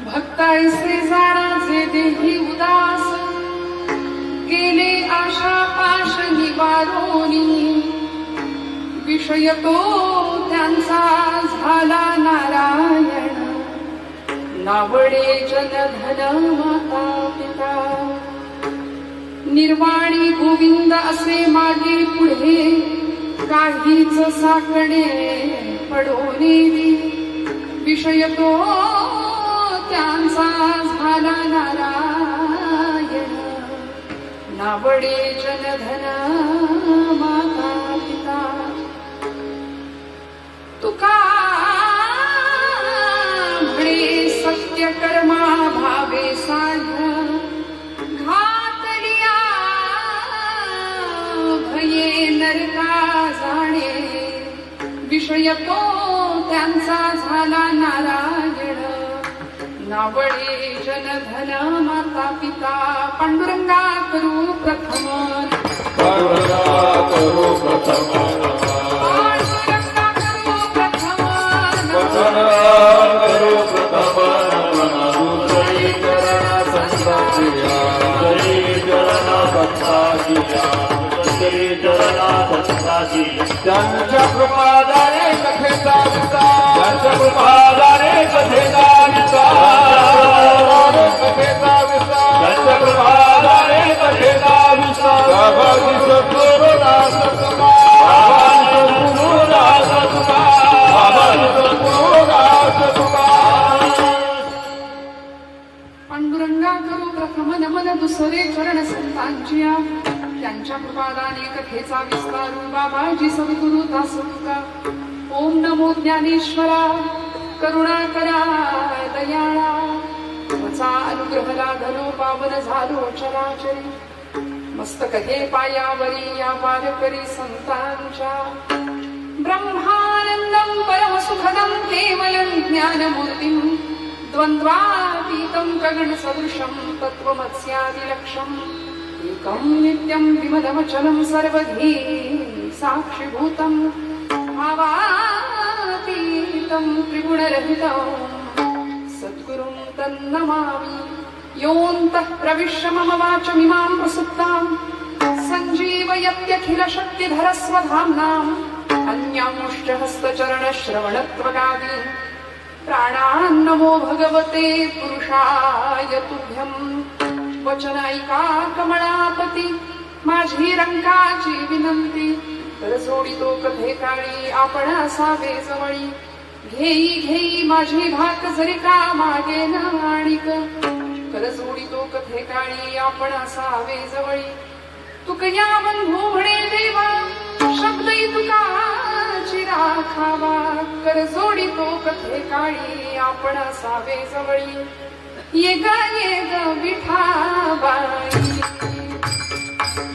भक्तायसे जाणाचे देही उदास, गेले आशा पाश निवारोनी, विषय तो त्यांचा झाला नारायण, नावडे जनधन माता पिता. निर्वाणी गोविंद असे मागे पुढे, काहीच साकडे पडोनेली, विषय तो त्यांचा झाला नारायण, नावडे जनधन माता पिता. तुका म्हणे सत्य कर्मा भावे साध्य, घातलिया भये नरका जाणे, विषय तो त्यांचा झाला नारायण, नावडे जनधन माता पिता. पांडुरंगा करू प्रथम, पांडुरंगा करू प्रथम, पांडुरंगा करू प्रथम, करू प्रथम नमन दुसरी चरणा संताजिया, दुसरी चरणा संताजिया, दुसरी चरणा संताजिया. त्यांच्या कृपादारे कथेचा विस्तार, त्यांच्या कृपादारे कथेचा विस्तार, कथेचा विस्तार, त्यांच्या कृपादारे कथेचा विस्तार. बाबाजी सद्गुरु दास कुमार, बाबाजी सद्गुरु दास कुमार, बाबाजी सद्गुरु दास कुमार. पांडुरंगा करू प्रथम नमन दुसरे चरण संतांचिया, त्यांच्या कृपादाने कथेचा विस्तार. बाबाजी सद्गुरु दास तुका. ओम नमो ज्ञानेश्वरा, करुणा करा दयाळा, तुमचा अनुग्रह लाभलो पावन झालो चराचरी. मस्तक हे पायावरी या वारकरी संतांच्या, ब्रह्मानंदं परमसुखदं केवलं ज्ञानमूर्तिं, द्वन्द्वातीतं गगनसदृशं तत्त्वमस्यादिलक्ष्यम्, एकं नित्यं विमलमचलं सर्वधी साक्षिभूतं, भावातीतं त्रिगुणरहितं सद्गुरुं तन्नमामि. योऽन्तः प्रविश्य मम वाचमिमां प्रसुप्तां, सञ्जीवयत्यखिलशक्तिधरस्वधाम्नाम्, अन्यांश्च हस्तचरणश्रवणत्वगादीन् प्राणान् नमो भगवते पुरुषाय तुभ्यम्. वचनायिका कमळापती, माझी रंगाची विनंती, तर जोडितो कथे काळी आपण असावे जवळी. घेई घेई माझी भाक जरी का मागे नाणिक, कर जोडितो कथे काळी आपण असावे जवळी. तुकया बंधू म्हणे देवा, शब्दही तुकाची राखावा, कर जोडितो कथे काळी आपण असावे जवळी. ये ग विठाबाई,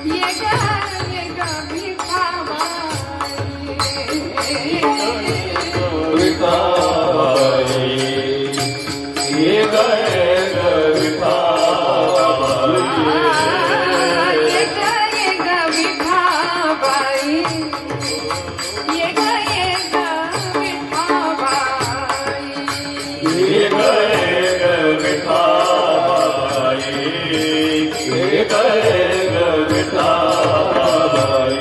ये ग विठाबाई, विठाबाई, ये ग विठाबाई, ये ग विठाबाई, ये ग विठाबाई, ये ग विठाबाई, ये ग विठाबाई.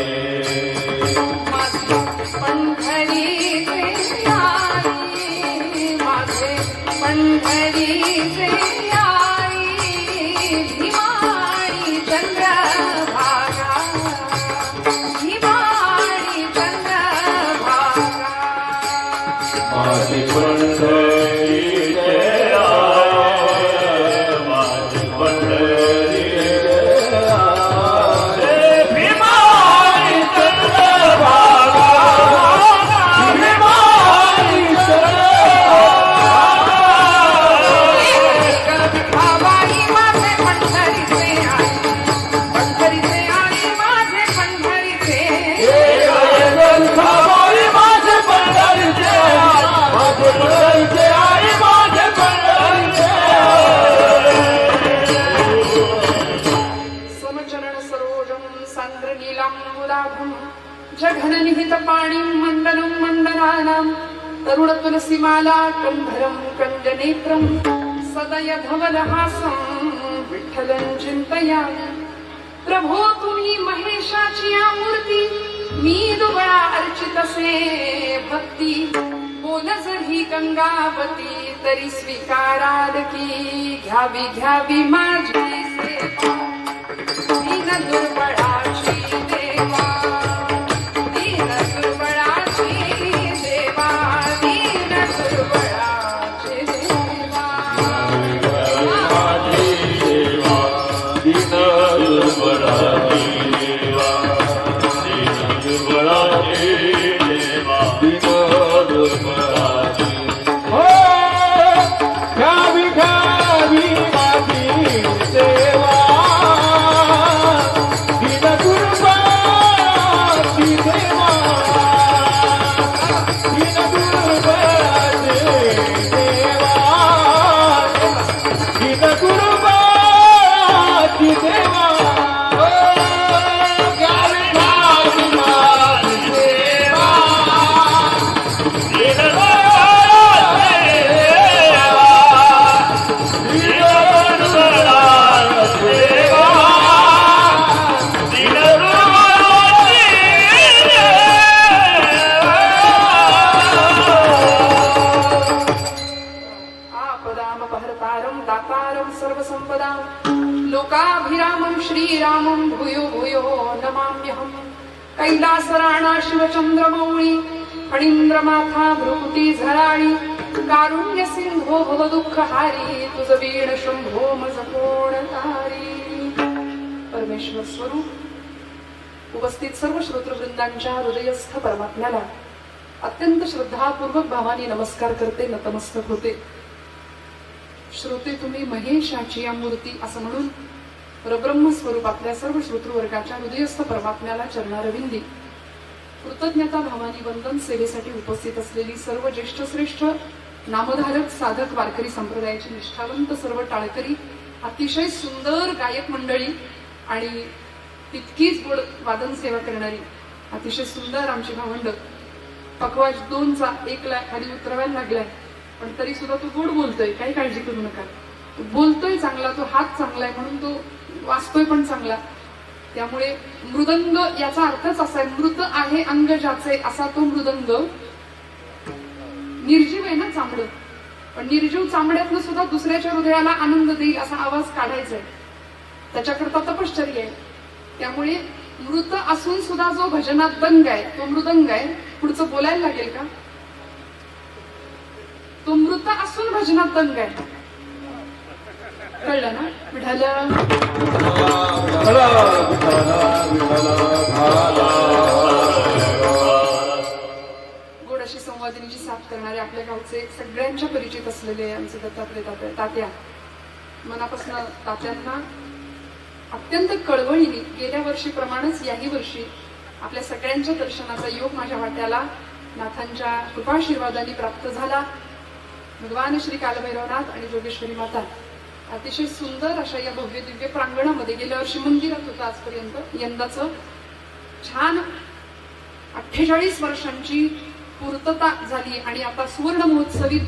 पंढरीचे आई, माझे पंढरीचे आई, भीमाणी चंद्रभागा, भीमाणी चंद्रभागा. माझी पंढरीचे आय, माझी पंढरीचे आय, भीमानी चंद्रभागा, भीमानी चंद्रभागा. विठाबाई माझे पंढरीचे आई, पंढरीचे आई माझे पंढरीचे. विठाबाई माझे पंढरीचे आय, माझे पंढरीचे आय, माझे पंढरीचे आय. समचरण सरोजं सान्द्र नीलाम्बुलाभं, जघन निहित पाणिं मण्डनं मण्डनानां, तरुण तुलसीमाला कंधरं कंजनेत्रं, सदय धवलहासं विठ्ठलं चिंतया प्रभो तुम्ही महेशाची या मूर्ती मी दुबळा अर्चितसे भक्ती बोल जरी गंगावती तरी स्वीकाराल की घ्यावी घ्यावी माझी सेवा दीन दुर्बळाची देवा दीन दुर्बळाची देवा दीन दुर्बळाची देवा लोकाभिरामं श्रीरामं भूयो भूयो नमाम्यहम् कैलासराणा शिवचंद्रमौळी फणींद्रमाथा भ्रुकुटी झराळी कारुण्य सिंधो भव दुःखहारी तुझ वीण शंभो मज कोणतारी. परमेश्वर स्वरूप उपस्थित सर्व श्रोतृवृंदांच्या हृदयस्थ परमात्म्याला अत्यंत श्रद्धापूर्वक भावाने नमस्कार करते, नतमस्तक होते. श्रोते तुम्ही महेशाची या मूर्ती असं म्हणून परब्रह्म स्वरूप आपल्या सर्व श्रोतृवर्गाच्या हृदयस्थ परमात्म्याला चरणारविंदी कृतज्ञता भावानी वंदन सेवेसाठी उपस्थित असलेली सर्व ज्येष्ठ श्रेष्ठ नामधारक साधक वारकरी संप्रदायाची निष्ठावंत सर्व टाळकरी, अतिशय सुंदर गायक मंडळी आणि तितकीच गोड वादन सेवा करणारी अतिशय सुंदर आमची भावंड. पखवाज 2चा 1ला खाली उतरवायला लागलाय पण तरी सुद्धा तो गोड बोलतोय, काही काळजी करू नका. तो बोलतोय चांगला, तो हात चांगला आहे म्हणून तो वाचतोय पण चांगला. त्यामुळे मृदंग याचा अर्थच असा आहे, मृत आहे अंग ज्याचे असा तो मृदंग. निर्जीव आहे ना चांबड, पण निर्जीव चांबड्यातनं सुद्धा दुसऱ्याच्या हृदयाला आनंद देईल असा आवाज काढायचा आहे, त्याच्याकरता तपश्चर्या आहे. त्यामुळे मृत असून सुद्धा जो भजनात दंग आहे तो मृदंग आहे. पुढचं बोलायला लागेल का? तो मृत असून भजनात दंग आहे. कळलं ना? विठाला गोड अशी संवादिनीची साथ करणारे आपल्या गावचे सगळ्यांच्या परिचित असलेले आमचे दत्तात्रय तात्या, मनापासून तात्यांना अत्यंत कळवळीने गेल्या वर्षीप्रमाणेच याही वर्षी आपल्या सगळ्यांच्या दर्शनाचा योग माझ्या वाट्याला नाथांच्या कृपाशीर्वादाने प्राप्त झाला. भगवान श्री कालभैरवनाथ आणि जोगेश्वरी माता अतिशय सुंदर अशा या भव्य दिव्य प्रांगणामध्ये गेल्या वर्षी मंदिरात होतं आजपर्यंत, यंदाच छान 48 वर्षांची पूर्तता झाली आणि आता सुवर्ण महोत्सवी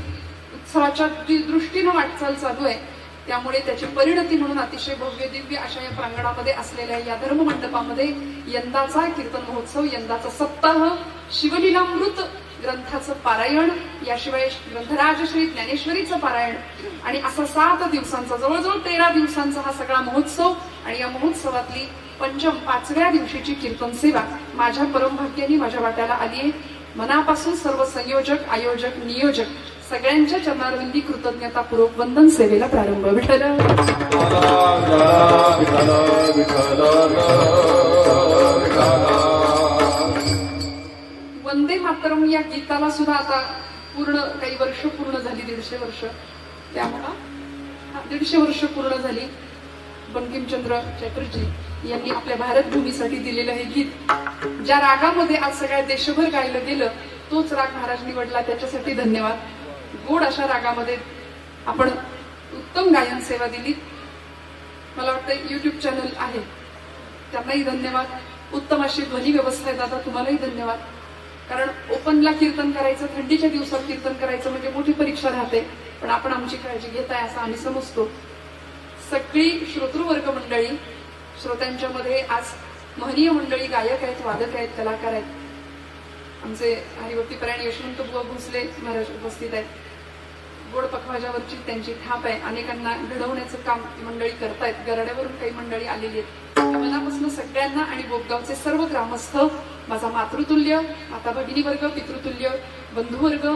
उत्सवाच्या दृष्टीनं वाटचाल चालू आहे. त्यामुळे त्याची परिणती म्हणून अतिशय भव्य दिव्य अशा या प्रांगणामध्ये असलेल्या या धर्म मंडपामध्ये यंदाचा कीर्तन महोत्सव, यंदाचा सप्ताह, शिवलीलामृत ग्रंथाचं पारायण, याशिवाय ग्रंथराज श्री ज्ञानेश्वरीचं पारायण आणि असा 7 दिवसांचा, जवळजवळ 13 दिवसांचा हा सगळा महोत्सव. आणि या महोत्सवातली पंचम 5व्या दिवशीची कीर्तन सेवा माझ्या परमभाग्याने माझ्या वाट्याला आली आहे. मनापासून सर्व संयोजक, आयोजक, नियोजक सगळ्यांच्या चरणारविंदी कृतज्ञतापूर्वक वंदन सेवेला प्रारंभ. विठ्ठल वंदे मातरम या गीताला सुद्धा आता पूर्ण काही वर्ष पूर्ण झाली, 150 वर्ष. त्यामुळं 150 वर्ष पूर्ण झाली. बंकिमचंद्र चॅटर्जी यांनी आपल्या भारत भूमीसाठी दिलेलं हे गीत ज्या रागामध्ये आज सगळ्या देशभर गायलं गेलं तोच राग महाराज निवडला, त्याच्यासाठी धन्यवाद. गोड अशा रागामध्ये आपण उत्तम गायन सेवा दिली. मला वाटतं युट्यूब चॅनल आहे त्यांनाही धन्यवाद. उत्तम अशी ध्वनी व्यवस्था आहे दादा, तुम्हालाही धन्यवाद. कारण ओपनला कीर्तन करायचं, थंडीच्या दिवसात कीर्तन करायचं म्हणजे मोठी परीक्षा राहते. पण आपण आमची काळजी घेताय असं आम्ही समजतो. सगळी श्रोतृवर्ग मंडळी, श्रोत्यांच्या मध्ये आज महनीय मंडळी, गायक आहेत, वादक आहेत, कलाकार आहेत. आमचे हरिभक्तीपरायण यशवंत बुवा भोसले महाराज उपस्थित आहेत. गोड पखवाजावरची त्यांची थाप आहे. अनेकांना घडवण्याचं काम ती मंडळी करतायत. गराड्यावरून काही मंडळी आलेली आहेत. मनापासून सगळ्यांना आणि बोपगावचे सर्व ग्रामस्थ, माझा मातृतुल्य, आता भगिनी वर्ग, पितृतुल्य, बंधुवर्ग,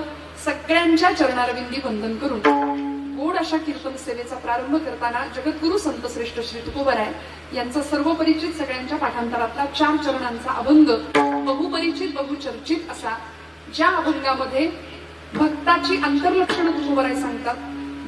सगळ्यांच्या चरणारविंदी वंदन करून गोड अशा कीर्तन सेवेचा प्रारंभ करताना जगद्गुरु संत श्रेष्ठ श्री तुकोबराय यांचा सर्व परिचित, सगळ्यांच्या पाठांतरातला 4 चरणांचा अभंग, बहुपरिचित बहुचर्चित असा, ज्या अभंगामध्ये भक्ताची अंतर्लक्षणं तुकोबराय सांगतात.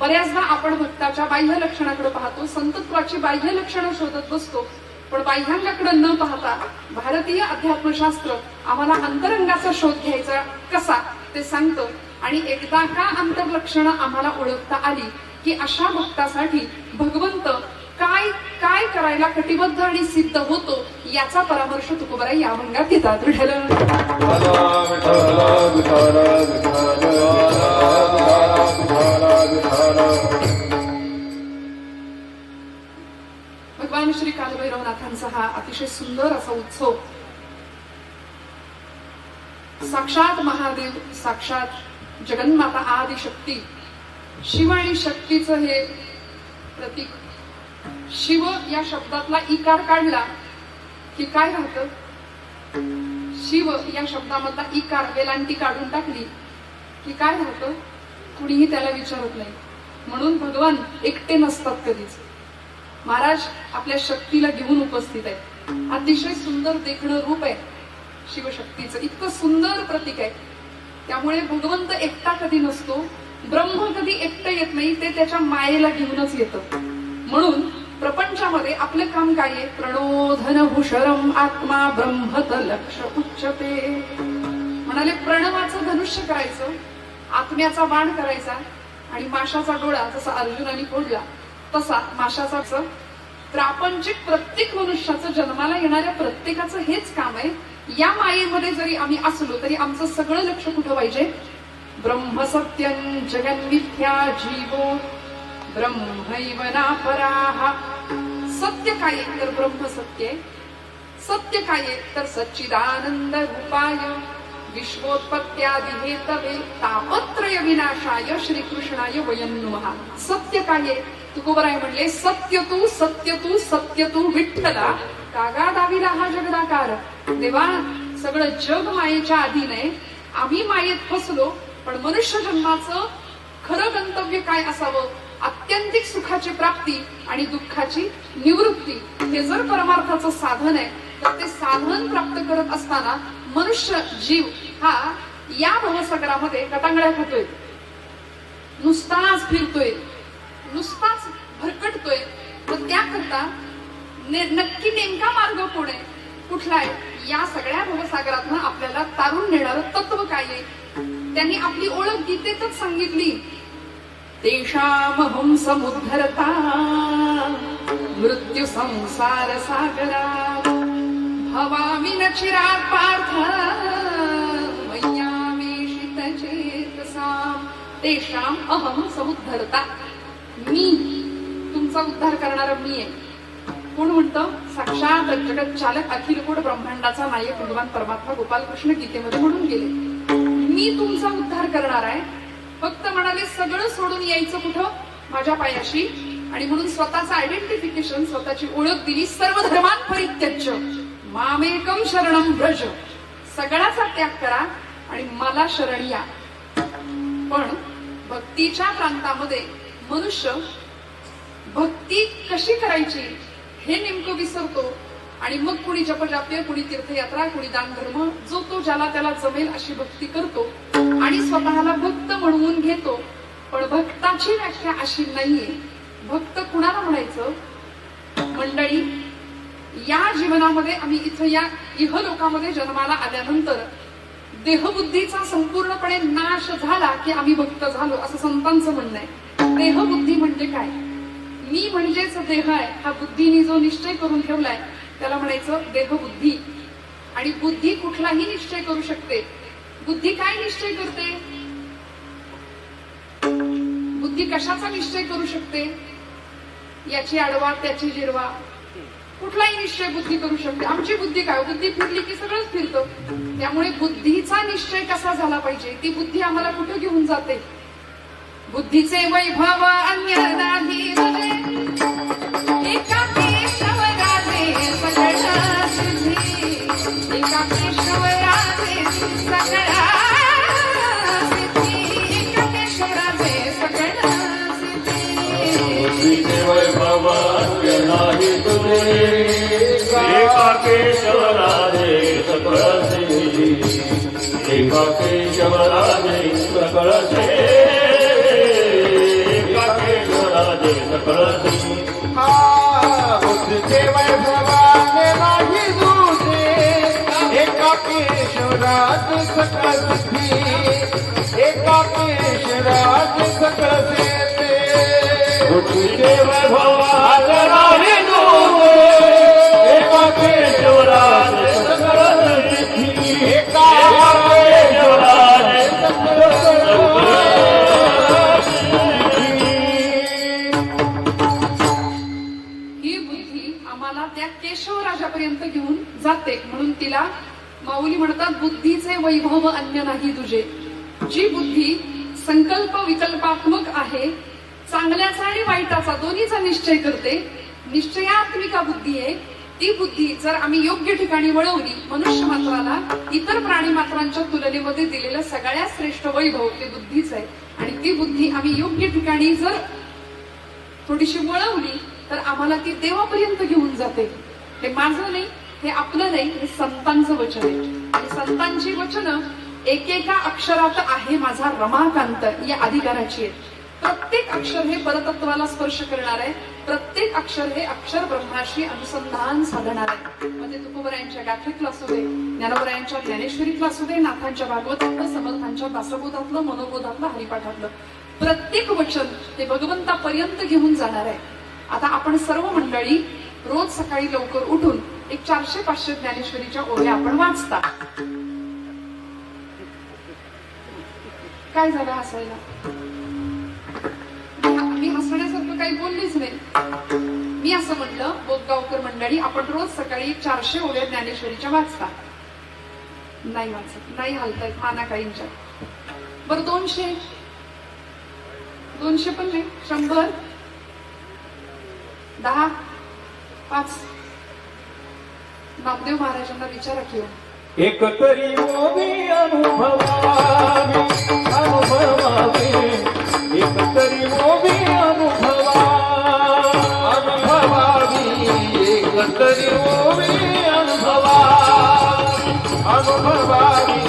बऱ्याचदा आपण भक्ताच्या बाह्य लक्षणाकडे पाहतो, संतत्वाची बाह्य लक्षणं शोधत बसतो, पण बाह्यांगाकडे न पाहता भारतीय अध्यात्मशास्त्र आम्हाला अंतरंगाचा शोध घ्यायचा कसा ते सांगतं. आणि एकदा का अंतर्लक्षणं आम्हाला ओळखता आली की अशा भक्तासाठी भगवंत काय काय करायला कटिबद्ध आणि सिद्ध होतो याचा परामर्श तुकोबराय या अभंगात घेतात. भगवान श्री कालभैरवनाथांचा हा अतिशय सुंदर असा उत्सव, साक्षात महादेव, साक्षात जगन्माता आदिशक्ती, शिव आणि शक्तीचं हे प्रतीक. शिव या शब्दातला इकार काढला की काय राहतं? शिव या शब्दामधला इकार, वेलांटी काढून टाकली की काय राहतं? कुणीही त्याला विचारत नाही. म्हणून भगवान एकटे नसतात कधीच. महाराज आपल्या शक्तीला घेऊन उपस्थित आहे. अतिशय सुंदर देखणं रूप आहे शिवशक्तीचं, इतकं सुंदर प्रतीक आहे. त्यामुळे भगवंत एकटा कधी नसतो, ब्रह्म कधी एकटं येत नाही, ते त्याच्या मायेला घेऊनच येतं. म्हणून प्रपंचामध्ये आपलं काम काय आहे? प्रणोधन भूषरम आत्मा ब्रह्मत लक्ष उच्चते. म्हणाले प्रणवाचं धनुष्य करायचं, आत्म्याचा बाण करायचा आणि माशाचा डोळा जसा अर्जुनाने फोडला तसा माशाचा. प्रापंचिक प्रत्येक मनुष्याचं, जन्माला येणाऱ्या प्रत्येकाचं हेच काम आहे. या मायेमध्ये जरी आम्ही असलो तरी आमचं सगळं लक्ष कुठं पाहिजे? ब्रह्म सत्यं जगन्मिथ्या जीवो ब्रह्मैव नापराः. सत्य काय आहे तर ब्रह्म सत्य आहे. सत्य काय आहे तर सच्चिदानंद रूपाय विश्वोत्पत्त्यादि हेतवे तापत्रय विनाशाय श्रीकृष्णाय वयं नमः. सत्य काय आहे? तुकोबराय म्हणले सत्य तू सत्य तू सत्य तू विठ्ठला, कागा दाविला हा जगदाकार. देवा, सगळं जग मायेच्या अधीन आहे. आम्ही मायेत फसलो, पण मनुष्य जन्माचं खरं गंतव्य काय असावं? आत्यंतिक सुखाची प्राप्ती आणि दुःखाची निवृत्ती. हे जर परमार्थाचं साधन आहे तर ते साधन प्राप्त करत असताना मनुष्य जीव हा या भवसागरामध्ये गटांगळ्या खातोय, नुसताच फिरतोय, नुसताच भरकटतोय. मग त्याकरता नक्की नेमका मार्ग कोण आहे, कुठला आहे? या सगळ्या भवसागरातनं आपल्याला तारून नेणारं तत्व काय आहे? त्यांनी आपली ओळख गीतेतच सांगितली. तेषामहं समुद्धरता मृत्यू संसार सागरा भवामि न चिरात् पार्थ मय्यावेशित चेतसाम्. तेषाम अहं समुद्धरता. मी तुमचा उद्धार करणारा मी आहे. कोण म्हणतं? साक्षात जगत चालक अखिल कोट ब्रह्मांडाचा नायक भगवान परमात्मा गोपाल कृष्ण गीतेमध्ये म्हणून गेले, मी तुमचा उद्धार करणार आहे. फक्त म्हणाले सगळं सोडून यायचं कुठं? माझ्या पायाशी. आणि म्हणून स्वतःचं आयडेंटिफिकेशन, स्वतःची ओळख दिली. सर्व धर्मात परित्यज्य मामेकम शरणम व्रज. सगळ्याचा त्याग करा आणि मला शरण या. पण भक्तीच्या प्रांतामध्ये मनुष्य भक्ती कशी करायची हे नेमकं विसरतो. आणि मग कुणी जपजाप्य, कुणी तीर्थयात्रा, कुणी दान धर्म, जो तो ज्याला त्याला जमेल अशी भक्ती करतो आणि स्वतःला भक्त म्हणवून घेतो. पण भक्ताची व्याख्या अशी नाहीये. भक्त कुणाला म्हणायचं? मंडळी, या जीवनामध्ये आम्ही इथं या इहलोकामध्ये जन्माला आल्यानंतर देहबुद्धीचा संपूर्णपणे नाश झाला की आम्ही भक्त झालो असं संतांचं म्हणणं आहे. देहबुद्धी म्हणजे काय? मी म्हणजेच देह आहे हा बुद्धीने जो निश्चय करून ठेवलाय त्याला म्हणायचं देहबुद्धी. आणि बुद्धी कुठलाही निश्चय करू शकते. बुद्धी काय निश्चय करते? बुद्धी कशाचा निश्चय करू शकते? याची आडवा त्याची जिरवा, कुठलाही निश्चय बुद्धी करू शकते. आमची बुद्धी काय, बुद्धी फिरली की सगळंच फिरतं. त्यामुळे बुद्धीचा निश्चय कसा झाला पाहिजे, ती बुद्धी आम्हाला कुठे घेऊन जाते? बुद्धीचे वैभव अन्य नाही तुझे, एका केशवराजे सकळ सिद्धी, एका केशवराजे सकळ सिद्धी, एका केशवराजे सकळ बुद्धीचे वैभव अन्य नाही तुझे, एका केशवराजे सकळ सिद्धी, एका केशवराजे सकळ सिद्धी, एका केशवराजे सकळ सिद्धी. बुद्धीचे वैभवाने नाही तुझे, एका केशवराज सकळ सिद्धी, एका केशवराज सकळ सिद्धी. बुद्धीचे वैभवाने नाही तुझे, एका केशवराजे सकळ सिद्धी, एका केशवराजे सकळ सिद्धी. ही बुद्धी आम्हाला त्या केशवराजापर्यंत घेऊन जाते. म्हणून तिला माऊली म्हणतात बुद्धीचे वैभव अन्य नाही तुझे. जी बुद्धी संकल्प विकल्पात्मक आहे, चांगल्याचा आणि वाईटाचा दोन्हीचा निश्चय करते, निश्चयात्मिका बुद्धी आहे. ती बुद्धी जर आम्ही योग्य ठिकाणी वळवली, मनुष्य मात्राला इतर प्राणी मात्रांच्या तुलनेमध्ये दिलेलं सगळ्यात श्रेष्ठ वैभव ते बुद्धीच आहे. आणि ती बुद्धी आम्ही योग्य ठिकाणी जर थोडीशी वळवली तर आम्हाला ती देवापर्यंत घेऊन जाते. हे माझं नाही, हे आपलं नाही, हे संतांचं वचन आहे. आणि संतांची वचनं एकेका अक्षरात आहे माझा रमाकांत या अधिकाराची आहे. प्रत्येक अक्षर हे परतत्वाला स्पर्श करणार आहे. प्रत्येक अक्षर हे अक्षर ब्रह्माशी अनुसंधान साधणार आहे. म्हणजे तुकोबरायांच्या गाथेतलं असू दे, ज्ञानोबरायांच्या ज्ञानेश्वरीतलं असू दे, नाथांच्या भागवतातलं, समर्थांच्या दासबोधातलं, मनोबोधातलं, हरिपाठातलं प्रत्येक वचन ते भगवंतापर्यंत घेऊन जाणार आहे. आता आपण सर्व मंडळी रोज सकाळी लवकर उठून एक 400-500 ज्ञानेश्वरीच्या ओव्या आपण वाचता. काय झालं हसायला? मी हसण्यासारखं काही बोललीच नाही. मी असं म्हटलं, बोधगावकर मंडळी आपण रोज सकाळी 400 ओव्या ज्ञानेश्वरीच्या वाचता. नाही वाचत, नाही हलतायत माना काहींच्या. बरं 200 पण नाही, 100, 10, 5. नामदेव महाराजांना विचारा की एक तरी ओवी अनुभवावी, अनुभवावी, एक तरी ओवी अनुभवावी, एक तरी ओवी अनुभवावी, अनुभवावी,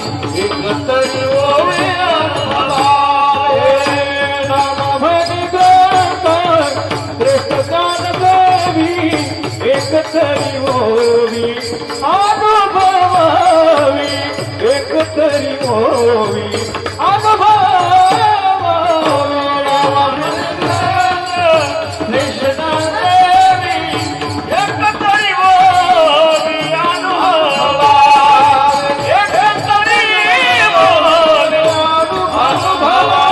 एक तरी ओवी अनुभवावी. नाम भरी गंतर श्रेष्ठ जानदेवी, एक तरी ओवी अनुभवावी, एक तरी ओवी अनुभवावी. कृष्णा देवी, एक तरी ओवी अनुभवावी, एक तरी ओवी अनुभवावी.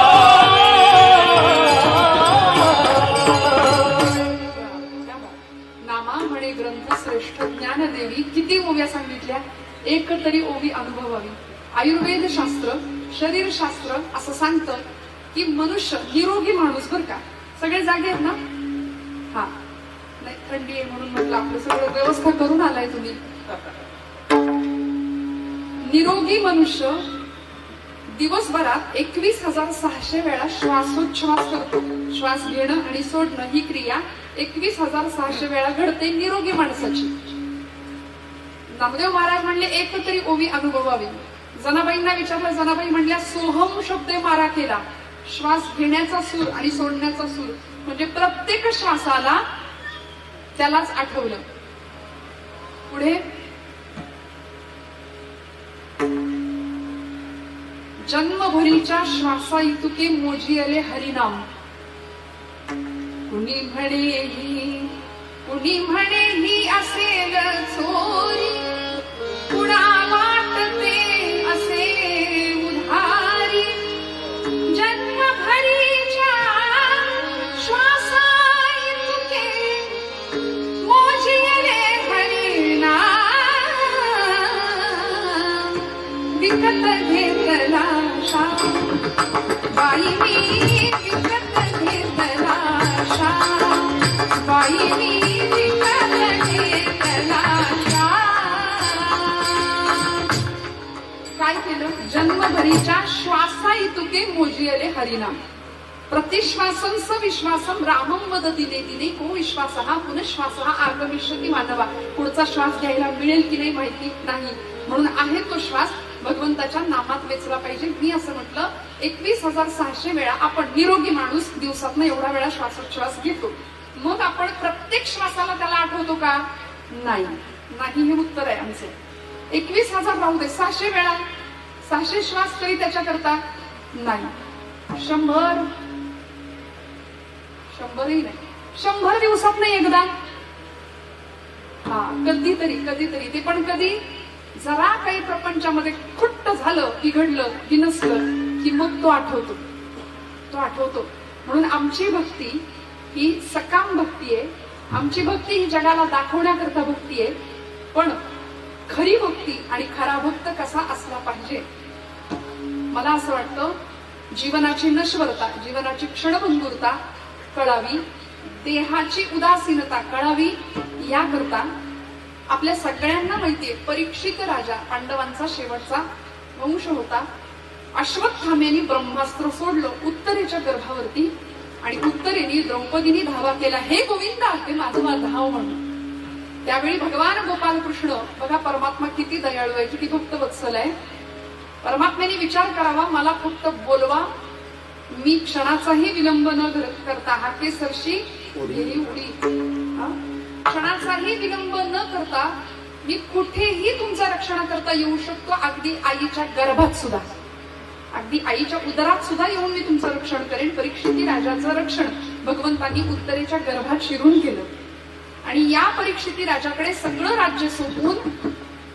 नामा म्हणे ग्रंथ श्रेष्ठ ज्ञानदेवी. किती ओव्या सांगितल्या? एक तरी ओवी अनुभवावी. आयुर्वेद शास्त्र, शरीर शास्त्र असं सांगतं की मनुष्य निरोगी माणूस, बर का, सगळे जागे आहेत ना? हा, नाही थंडी आहे म्हणून म्हटलं आपलं सगळं व्यवस्था करून आलाय तुम्ही. निरोगी मनुष्य दिवसभरात 21,600 वेळा श्वासोच्छ्वास करतो. श्वास घेणं आणि सोडणं ही क्रिया 21,600 वेळा घडते निरोगी माणसाची. नामदेव महाराज म्हणले एक तरी ओवी अनुभवावी. जनाबाईंना विचारलं, जनाबाई म्हणल्या सोहम शब्द मारा केला. श्वास घेण्याचा सूर आणि सोडण्याचा सूर, म्हणजे प्रत्येक श्वासाला त्यालाच आठवलं. पुढे जन्मभरीच्या श्वासा इतुके मोजियले हरिनाम. कुणी म्हणे ही असेल चोरी, कुणा वाटते असे उधारी. जन्मभरीच्या हरीच्या श्वासा इतुके मोजियले हरिनाम. प्रतिश्वासं स विश्वासं रामं वद दिने दिने को विश्वासः पुनश्वासः आगमिष्यति मानवा. पुढचा श्वास घ्यायला मिळेल की नाही माहिती नाही, म्हणून आहे तो श्वास भगवंताच्या नामात वेचला पाहिजे. मी असं म्हटलं 21,600 वेळा आपण निरोगी माणूस दिवसातनं एवढा वेळा श्वासोच्छ्वास घेतो. मग आपण प्रत्येक श्वासाला त्याला आठवतो का? नाही. हे उत्तर आहे आमचं. 21,000 राहू दे, 600 वेळा 600 श्वास तरी त्याच्या करता नाही. 100ही नाही, 100 दिवसात नाही एकदा. हा कधीतरी ते पण कधी जरा काही प्रपंचामध्ये खुट्ट झालं, बिघडलं, बिनसलं की मग तो आठवतो. म्हणून आमची भक्ती ही सकाम भक्ती आहे. आमची भक्ती ही जगाला दाखवण्याकरता भक्ती आहे. पण खरी भक्ती आणि खरा भक्त कसा असला पाहिजे, मला असं वाटतं जीवनाची नश्वरता, जीवनाची क्षणभंगुरता कळावी, देहाची उदासीनता कळावी, याकरता आपल्या सगळ्यांना माहितीये परीक्षित राजा पांडवांचा शेवटचा वंश होता. अश्वत्थाम्याने ब्रह्मास्त्र सोडलं उत्तरेच्या गर्भावरती आणि उत्तरेने द्रौपदीने धावा केला, हे गोविंदा ते माझा धाव म्हणून. त्यावेळी भगवान गोपाल कृष्ण, बघा परमात्मा किती दयाळू आहे, किती भक्त वत्सल आहे. परमात्म्याने विचार करावा, मला फक्त बोलवा, मी क्षणाचाही विलंब न करता हाके सरशी गेली उडी. क्षणाचाही विलंब न करता मी कुठेही तुमचा रक्षण करता येऊ शकतो. अगदी आईच्या गर्भात सुद्धा, अगदी आईच्या उदरात सुद्धा येऊन मी तुमचं रक्षण करेन. परीक्षिती राजाचं रक्षण भगवंतांनी उत्तरेच्या गर्भात शिरून केलं. आणि या परीक्षिती राजाकडे सगळं राज्य सोपवून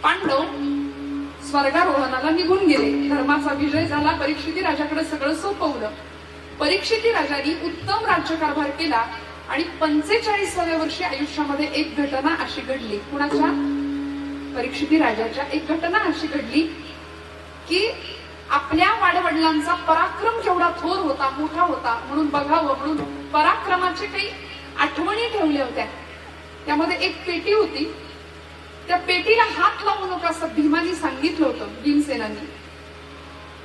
पांडव स्वर्गारोहणाला निघून गेले. धर्माचा विजय झाला, परीक्षिती राजाकडे सगळं सोपवलं. परीक्षिती राजाने उत्तम राज्यकारभार केला आणि 45व्या वर्षी आयुष्यामध्ये एक घटना अशी घडली. कुणाच्या? परीक्षिती राजाच्या. एक घटना अशी घडली की आपल्या वाडवडिलांचा पराक्रम केवढा थोर होता, मोठा होता, म्हणून बघावं म्हणून पराक्रमाचे काही आठवणी ठेवल्या होत्या. त्यामध्ये एक पेटी होती. त्या पेटीला हात लावू नका असं भीमानी सांगितलं होतं, भीमसेनांनी.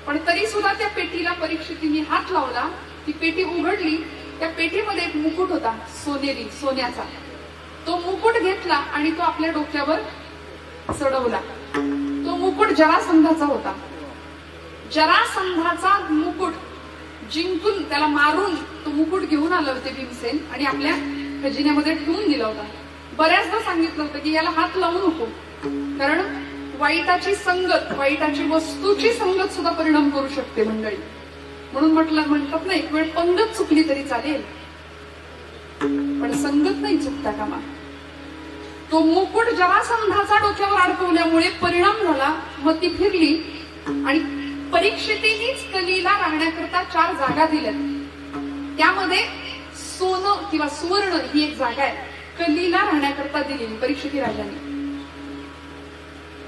पण तरी सुद्धा त्या पेटीला परीक्षितीने हात लावला. ती पेटी उघडली. त्या पेटीमध्ये एक मुकुट होता, सोन्याचा. तो मुकुट घेतला आणि तो आपल्या डोक्यावर चढवला. तो मुकुट जरासंधाचा होता. जरासंधाचा मुकुट जिंकून, त्याला मारून तो मुकुट घेऊन आले होते भीमसेन आणि आपल्या खजिन्यामध्ये ठेवून दिला होता. बऱ्याचदा सांगितलं होतं की याला हात लावू नको, कारण वाईटाची संगत, वाईटाची वस्तूची संगत सुद्धा परिणाम करू शकते मंडळी. म्हणून म्हणतात ना, एक वेळ पंगत चुकली तरी चालेल पण संगत नाही चुकता कामा. तो मुकुट जरासंधाचा डोक्यावर अडकवल्यामुळे परिणाम झाला. मती फिरली आणि परीक्षितीनेच कलीला राहण्याकरता 4 जागा दिल्यात. त्यामध्ये सोनं किंवा सुवर्ण ही एक जागा आहे, कलीला राहण्याकरता दिलेली परीक्षिती राजाने.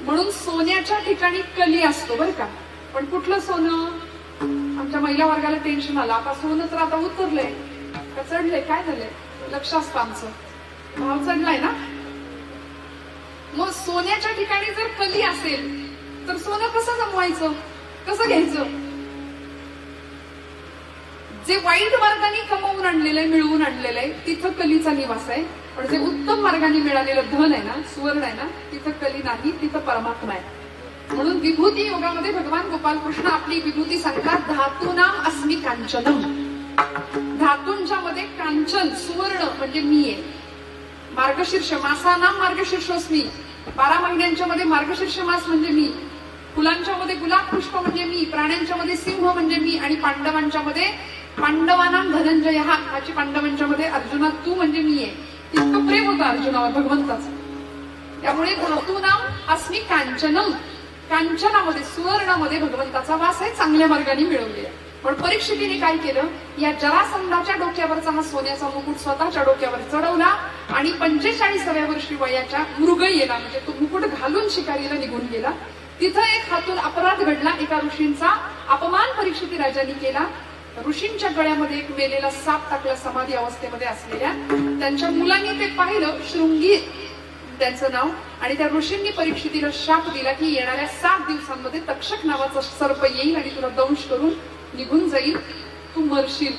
म्हणून सोन्याच्या ठिकाणी कली असतो बरं का. पण कुठलं सोनं? आमच्या महिला वर्गाला टेन्शन आलं, आता सोनं तर आता उतरलंय का चढलंय, काय झालंय, लक्ष असतं आमचं, भाव चढलाय ना. मग सोन्याच्या ठिकाणी जर कली असेल तर सोनं कसं जमवायचं, कसं घ्यायचं? जे वाईट मार्गाने कमवून आणलेलं आहे, मिळवून आणलेलं आहे, तिथं कलीचा निवास आहे. पण जे उत्तम मार्गाने मिळालेलं धन आहे ना, सुवर्ण आहे ना, तिथं कली नाही, तिथं परमात्मा आहे. म्हणून विभूती योगामध्ये भगवान गोपाल कृष्ण आपली विभूती सांगतात, धातूनाम अस्मि कांचनम. धातूंच्या मध्ये कांचन सुवर्ण म्हणजे मी आहे. मार्गशीर्ष मासानाम मार्गशीर्षोस्मी. 12 महिन्यांच्या मध्ये मार्गशीर्ष मास म्हणजे मी. फुलांच्या मध्ये गुलाब पुष्प म्हणजे मी. प्राण्यांच्या मध्ये सिंह म्हणजे मी. आणि पांडवांच्या मध्ये पांडवानाम धनंजय हा, हाची पांडवांच्या मध्ये अर्जुना तू म्हणजे मी आहे. इतकं प्रेम होतं अर्जुनावर भगवंताचं. त्यामुळे धातूनाम अस्मि कांचनम. कांचनामध्ये सुवर्णामध्ये भगवंताचा वास आहे, चांगल्या मार्गाने मिळवलेला. पण परीक्षितीने काय केलं, या जरासंधाच्या डोक्यावरचा हा सोन्याचा मुकुट स्वतःच्या डोक्यावर चढवला आणि 45व्या वर्षी वयाच्या मृगयेला, म्हणजे तो मुकुट घालून शिकारीला निघून गेला. तिथं एक हातून अपराध घडला. एका ऋषींचा अपमान परीक्षिती राजांनी केला. ऋषींच्या गळ्यामध्ये एक मेलेला साप टाकला समाधी अवस्थेमध्ये असलेल्या. त्यांच्या मुलांनी ते पाहिलं. शृंगी त्यांचं नाव. आणि त्या ऋषींनी परीक्षितीला शाप दिला की येणाऱ्या 7 दिवसांमध्ये तक्षक नावाचा सर्प येईल आणि तुला दंश करून निघून जाईल, तू मरशील.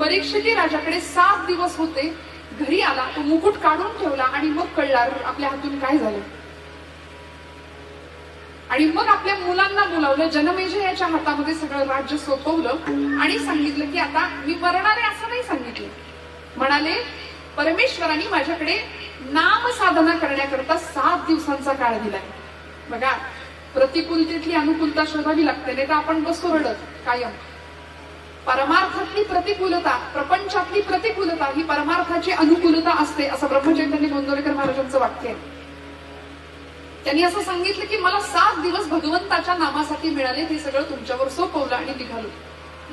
परीक्षिती राजाकडे 7 दिवस होते. घरी आला, तो मुकुट काढून ठेवला आणि मग कळला आपल्या हातून काय झालं. आणि मग आपल्या मुलांना बोलावलं, जनमेजयाच्या हातामध्ये सगळं राज्य सोपवलं आणि सांगितलं की आता मी मरणार आहे असं नाही सांगितलं. म्हणाले परमेश्वरांनी माझ्याकडे नाम साधना करण्याकरता 7 दिवसांचा काळ दिलाय. बघा, प्रतिकूलतेतली अनुकूलता शोधावी लागते, नाही तर आपण बसतो रडत कायम. परमार्थातली प्रतिकूलता, प्रपंचातली प्रतिकूलता ही परमार्थाची अनुकूलता असते, असं ब्रह्मचैतन्य गोंदवलेकर महाराजांचं वाक्य आहे. त्यांनी असं सांगितलं की मला 7 दिवस भगवंताच्या नामासाठी मिळाले, ते सगळं तुमच्यावर सोपवलं आणि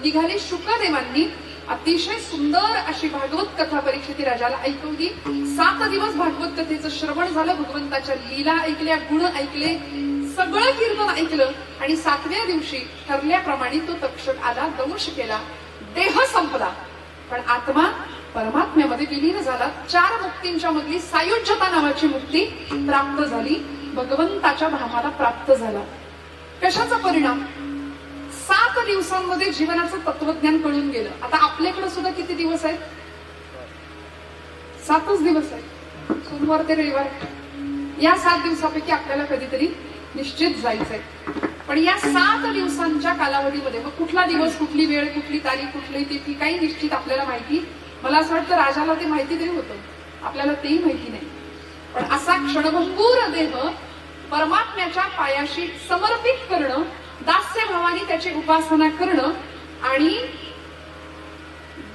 निघाले. शुकदेवांनी अतिशय सुंदर अशी भागवत कथा परीक्षिती राजाला ऐकवली. 7 दिवस भागवत कथेचं श्रवण झालं, भगवंताच्या लीला ऐकल्या, गुण ऐकले, सगळं कीर्तन ऐकलं. आणि 7व्या दिवशी ठरल्याप्रमाणे तो तक्षक आला, दंश केला, देह संपला, पण आत्मा परमात्म्यामध्ये विलीन झाला. 4 मुक्तींच्या मधली सायुज्यता नावाची मुक्ती प्राप्त झाली, भगवंताच्या धामाला प्राप्त झाला. कशाचा परिणाम? 7 दिवसांमध्ये जीवनाचं तत्वज्ञान कळून गेलं. आता आपल्याकडे सुद्धा किती दिवस आहेत? 7च दिवस आहेत, सोमवार ते रविवार. या 7 दिवसापैकी आपल्याला कधीतरी निश्चित जायचंय. पण या 7 दिवसांच्या कालावधीमध्ये मग कुठला दिवस, कुठली वेळ, कुठली तारीख, कुठली तिथी काही निश्चित आपल्याला माहिती. मला असं वाटतं राजाला ते माहिती तरी होतं, आपल्याला तेही माहिती नाही. पण असा क्षणभंगूर देह परमात्म्याच्या पायाशी समर्पित करणं, दास्य भावाने त्याची उपासना करणं, आणि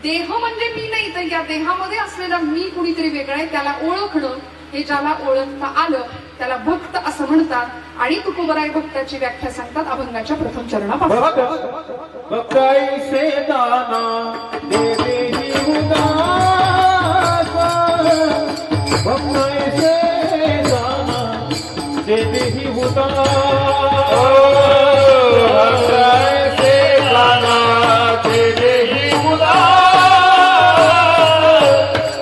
देह म्हणजे मी नाही तर या देहामध्ये असलेला मी कुणीतरी वेगळा आहे त्याला ओळखणं, हे ज्याला ओळखता आलं त्याला भक्त असं म्हणतात. आणि तुकोबराय भक्ताची व्याख्या सांगतात अभंगाच्या प्रथम चरणापासून. भक्ताईसे दाना देवी उदास, भक्ताईसे दाना देवी उदास, भक्ताईसे दाना देवी उदास,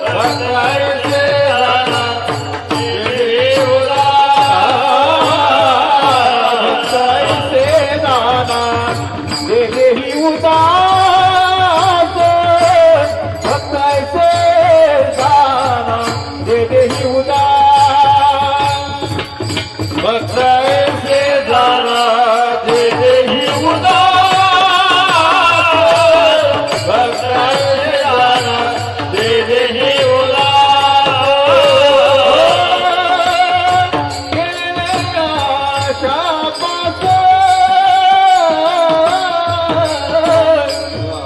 भक्ताईसे दाना देवी उदास, भक्ताईसे दाना देवी उदास, भक्ताईसे दाना देवी उदास, भक्ताईसे दाना देवी उदास, गेलेल्या शापास,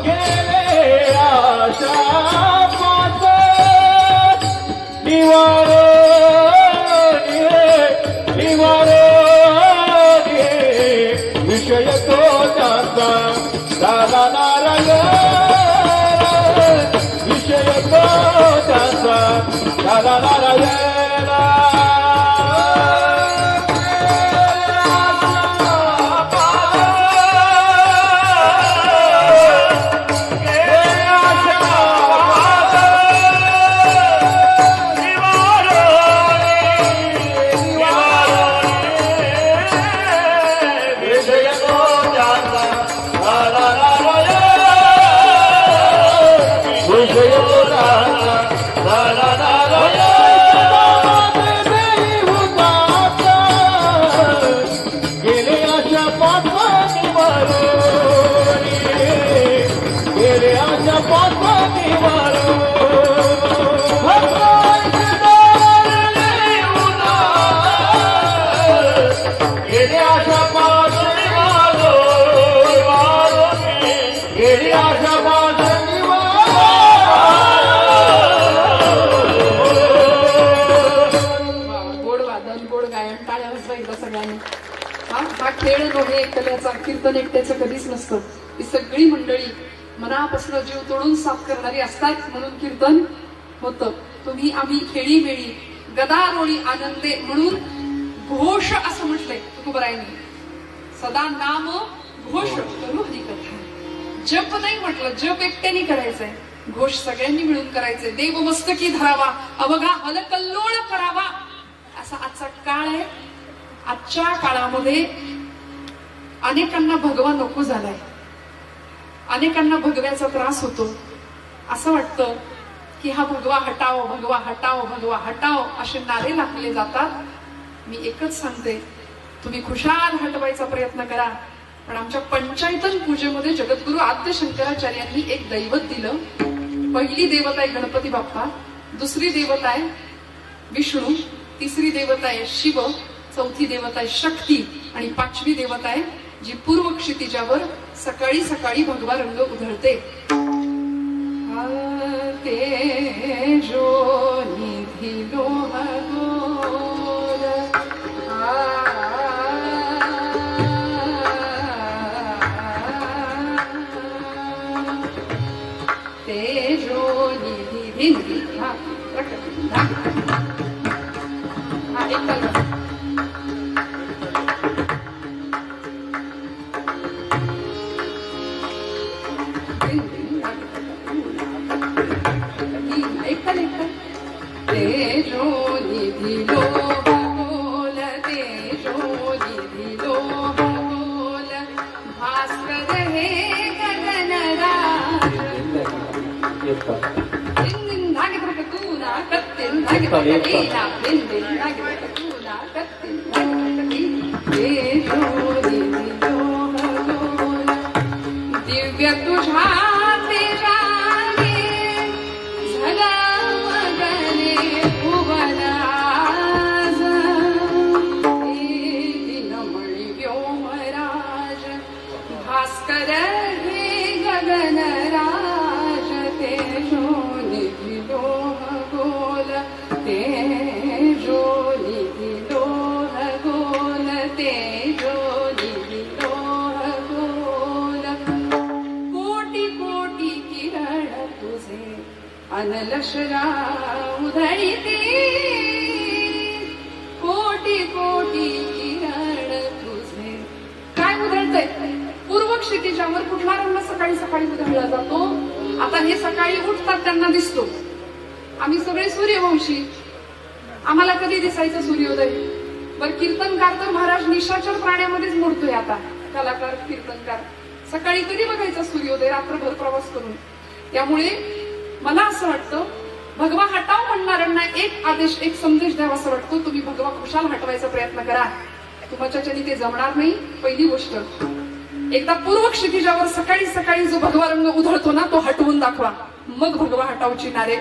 गेलेल्या शापास निवारे विषय तो त्यांचा झाला नारायण, विषय तो त्यांचा झाला नारायण. हा खेळ नव्हे एकट्याचा, कीर्तन एकट्याचं कधीच नसतं. ही सगळी मंडळी मनापासून जीव तोडून साफ करणारी असतात, म्हणून कीर्तन होतं. तुम्ही आम्ही खेळी मेळी गदारोळी आनंदे म्हणून घोष असं म्हटलंय तुकोबरायांनी. सदा नाम घोष करू हरिकथा. जप नाही म्हटलं, जप एकट्याने करायचंय, घोष सगळ्यांनी मिळून करायचंय. देव मस्तकी धरावा, अवघा हलकल्लोळ करावा, असा आजचा काळ आहे. आजच्या काळामध्ये अनेकांना भगवा नको झालाय, अनेकांना भगव्याचा त्रास होतो. असं वाटतं की हा भगवा हटाओ, भगवा हटाओ, भगवा हटाओ असे नारे लागले जातात. मी एकच सांगते, तुम्ही खुशाल हटवायचा प्रयत्न करा. पण आमच्या पंचायतन पूजेमध्ये जगद्गुरु आद्य शंकराचार्यांनी एक दैवत दिलं. पहिली देवता आहे गणपती बाप्पा, दुसरी देवता आहे विष्णू, तिसरी देवता आहे शिव, चौथी देवता आहे शक्ती आणि पाचवी देवता आहे जी पूर्व क्षितिजावर सकाळी सकाळी भगवा रंग उधळते. तेजो निधी लोह गोल, तेजो निधी भिंदी हा एक तेजो निधी लोह गोल, तेजो निधी लोह गोल, भास्कर हे गगनराज. बिंदिन धागे तूना कत्तिन धागे तूना, बिंदिन धागे तूना कत्तिन धागे. तेजो निधी लोह गोल, दिव्य तुझा भास्कर हे गगनराज. तेजो निधी लोह गोल, तेजो निधी लोह गोल, तेजो निधी लोह गोल. कोटी कोटी किरण तुझे अनलशरा उधळीते, कोटी कोटी किरण तुझे. काय उधळतंय? पूर्व क्षितिजावर कुठला रंग सकाळी सकाळी उधळला जातो? आता हे सकाळी उठतात त्यांना दिसतो. आम्ही सगळे सूर्यवंशी, आम्हाला कधी दिसायचं सूर्योदय? बर कीर्तनकार तर महाराज निशाचर प्राण्यामध्येच मोडतोय. आता कलाकार कीर्तनकार सकाळी कधी बघायचा सूर्योदय? रात्रभर प्रवास करून. त्यामुळे मला असं वाटतं भगवा हटाव म्हणणाऱ्यांना एक आदेश, एक संदेश द्यावा असं वाटतो. तुम्ही भगवा खुशाल हटवायचा प्रयत्न करा. तुमच्याच्यानी ते जमणार नाही. पहिली गोष्ट, एकदा पूर्व क्षितिजावर सकाळी सकाळी जो भगवा रंग उधळतो ना तो हटवून दाखवा. मग भगवा हटावची नारे,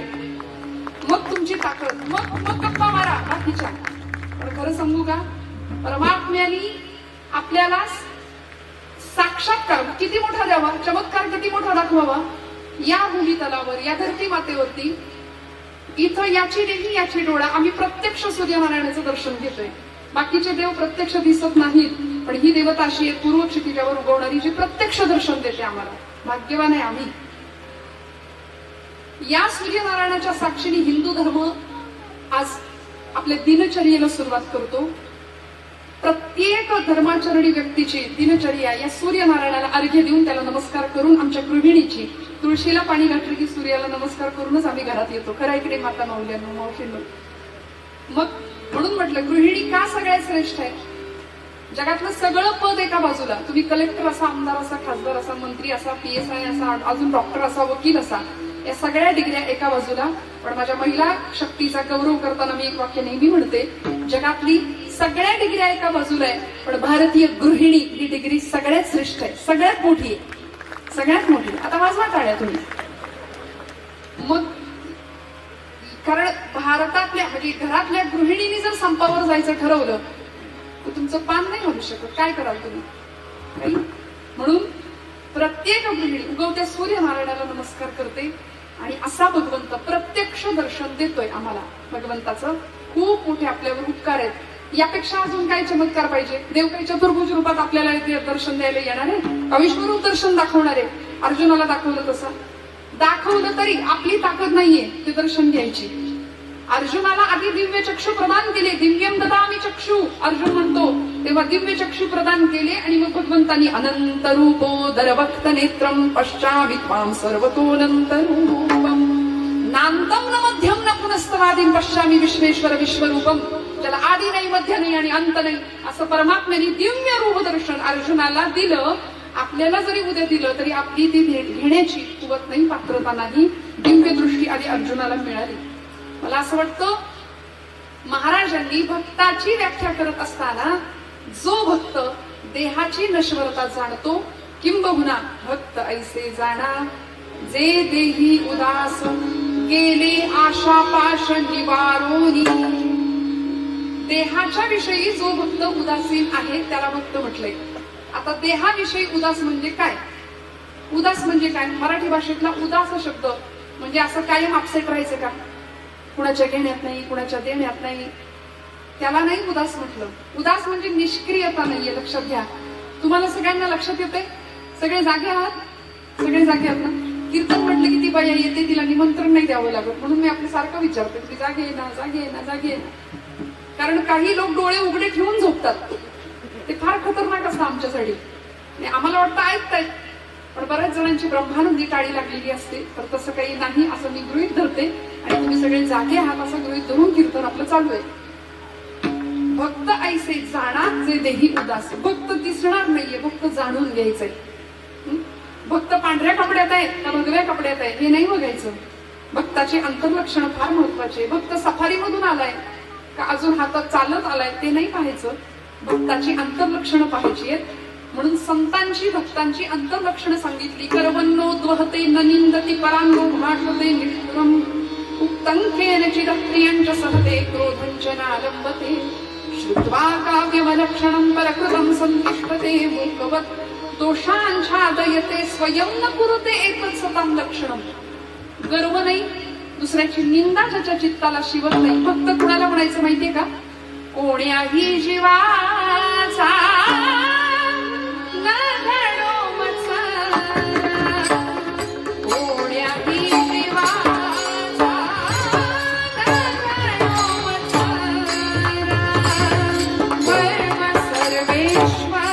मग तुमची ताकद, मग गप्पा मारा बाकीच्या. पण खरं सांगू का, परमात्म्यानी आपल्याला साक्षात्कार किती मोठा द्यावा, चमत्कार किती मोठा दाखवावा या भूमितलावर, या धरती मातेवरती. इथं याची देही याची डोळा, आम्ही प्रत्यक्ष सूर्यनारायणाचं दर्शन घेतोय. बाकीचे देव प्रत्यक्ष दिसत नाहीत, पण ही देवता अशी आहे पूर्व क्षितिजावर उगवणारी जी प्रत्यक्ष दर्शन देते आम्हाला. भाग्यवान आहे आम्ही. या सूर्यनारायणाच्या साक्षीने हिंदू धर्म आज आपल्या दिनचर्येला सुरुवात करतो. प्रत्येक धर्माचरणी व्यक्तीची दिनचर्या या सूर्यनारायणाला अर्घ्य देऊन त्याला नमस्कार करून, आमच्या गृहिणीची तुळशीला पाणी घातलं की सूर्याला नमस्कार करूनच आम्ही घरात येतो. खरं इकडे माता माऊल्यांनो, मावशींनो. मग म्हणून म्हटलं गृहिणी का सगळ्यात श्रेष्ठ आहे? जगातलं सगळं पद एका बाजूला, तुम्ही कलेक्टर असा, आमदार असा, खासदार असा, मंत्री असा, PSI असा, अजून डॉक्टर असा, वकील असा, या सगळ्या डिग्र्या एका बाजूला. पण माझ्या महिला शक्तीचा गौरव करताना मी एक वाक्य नेहमी म्हणते, जगातली सगळ्या डिग्र्या एका बाजूला आहे, पण भारतीय गृहिणी ही डिग्री सगळ्यात श्रेष्ठ आहे, सगळ्यात मोठी आहे, सगळ्यात मोठी. आता वाजवा टाळ्या तुम्ही. मग कारण भारतातल्या म्हणजे घरातल्या गृहिणींनी जर संपावर जायचं ठरवलं तर तुमचं पान नाही घालू शकत. काय कराल तुम्ही? म्हणून प्रत्येक गृहिणी उगवत्या सूर्यनारायणाला नमस्कार करते आणि असा भगवंत प्रत्यक्ष दर्शन देतोय आम्हाला. भगवंताचं खूप मोठे आपल्यावर उपकार आहेत. यापेक्षा अजून काय चमत्कार पाहिजे? देव काही चतुर्भुज रूपात आपल्याला दर्शन द्यायला येणार आहे का? विश्वरूप दर्शन दाखवणार आहे. अर्जुनाला दाखवलं तसं, दाखवलं तरी आपली ताकद नाहीये ते दर्शन घ्यायची. अर्जुनाला आधी दिव्य चक्षु प्रदान केले. दिव्यम ददामि चक्षु अर्जुन म्हणतो, तेव्हा दिव्य चक्षु प्रदान केले आणि मग भगवंतांनी अनंत रूपो दरवक्त नेत्रम पश्चामि त्वां सर्वतोऽनंत रूपम नान्तम न मध्यम न पुनस्तवादिं पश्चामि विश्वेश्वर विश्वरूपम. ज्याला आदी नाही, मध्य नाही आणि अंत नाही, असं परमात्म्याने दिव्य रूप दर्शन अर्जुनाला दिलं. आपल्याला जरी उद्या दिलं तरी आपली ती घेण्याची कुवत नाही, पात्रता नाही. दिव्य दृष्टी आधी अर्जुनाला मिळाली. मला असं वाटतं महाराजांनी भक्ताची व्याख्या करत असताना जो भक्त देहाची नश्वरता जाणतो, किंबहुना भक्त ऐसे जाणा जे देही उदास गेले आशा पाश निवारोनी. देहाच्या विषयी जो भक्त उदासीन आहे त्याला भक्त म्हटलंय. आता देहाविषयी उदास म्हणजे काय? उदास म्हणजे काय? मराठी भाषेतला उदास शब्द म्हणजे असं कायम अपसेट राहायचं का? कुणाच्या घेण्यात नाही, कुणाच्या देण्यात नाही, त्याला नाही उदास म्हटलं. उदास म्हणजे निष्क्रियता नाहीये. लक्षात घ्या. तुम्हाला सगळ्यांना लक्षात येते? सगळे जागे आहात? सगळे जागे आहात ना? कीर्तन म्हटलं की ती बाई येते, तिला निमंत्रण नाही द्यावं लागत, म्हणून मी आपल्या सारखं विचारते की जागे आहे ना, जागे आहे ना, जागे आहे ना. कारण काही लोक डोळे उघडे ठेवून झोपतात. ते फार खतरनाक असतं आमच्यासाठी. आम्हाला वाटतं ऐकतायत, पण बऱ्याच जणांची ब्रह्मानंदी टाळी लागलेली असते. तर तसं काही नाही असं मी गृहीत धरते आणि तुम्ही सगळे जागे आहात असं गृहीत धरून कीर्तन आपलं चालू आहे. भक्त ऐसे जाणा जे देही उदास. भक्त दिसणार नाहीये, भक्त जाणून घ्यायचंय. भक्त पांढऱ्या कपड्यात आहे का भगव्या कपड्यात आहे हे नाही बघायचं. भक्ताचे अंतर्लक्षण फार महत्वाचे. भक्त सफारीमधून आलाय का अजून हातात चालत आलाय ते नाही पाहायचं. भक्ताची अंतर्लक्षणं पाहायची आहेत. म्हणून संतांची भक्तांची अंतर्लक्षणं सांगितली. करवन्नोद्वहते न निंदती परांगो भाषते निष्ठुरम उक्तं चिदप्रियञ्च सहते क्रोधञ्च नालम्बते श्रुत्वा काव्यवलक्षणं परकृतं संतिष्ठते मूकवत् दोषांच्छादयते स्वयं न कुरुते एतत् सतां लक्षणं. गर्व नाही, दुसऱ्याची निंदा ज्याच्या चित्ताला शिवत नाही. फक्त कुणाला म्हणायचं माहितीये का? कोण्याही जीवाचा न घडो मत्सर, कोण्याही जीवाचा न घडो मत्सर, परम सर्वेश्वर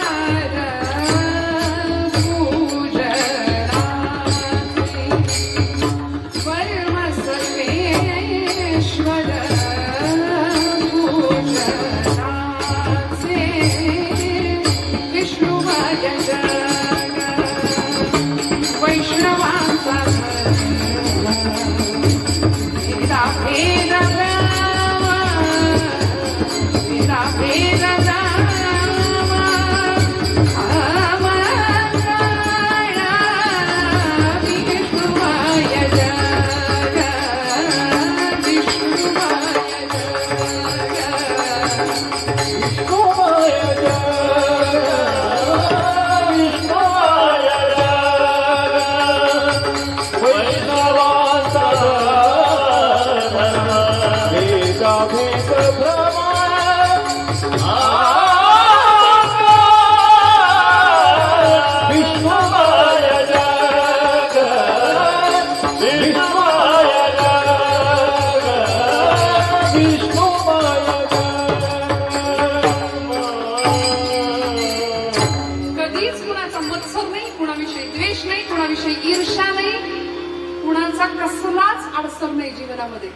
जीवनामध्ये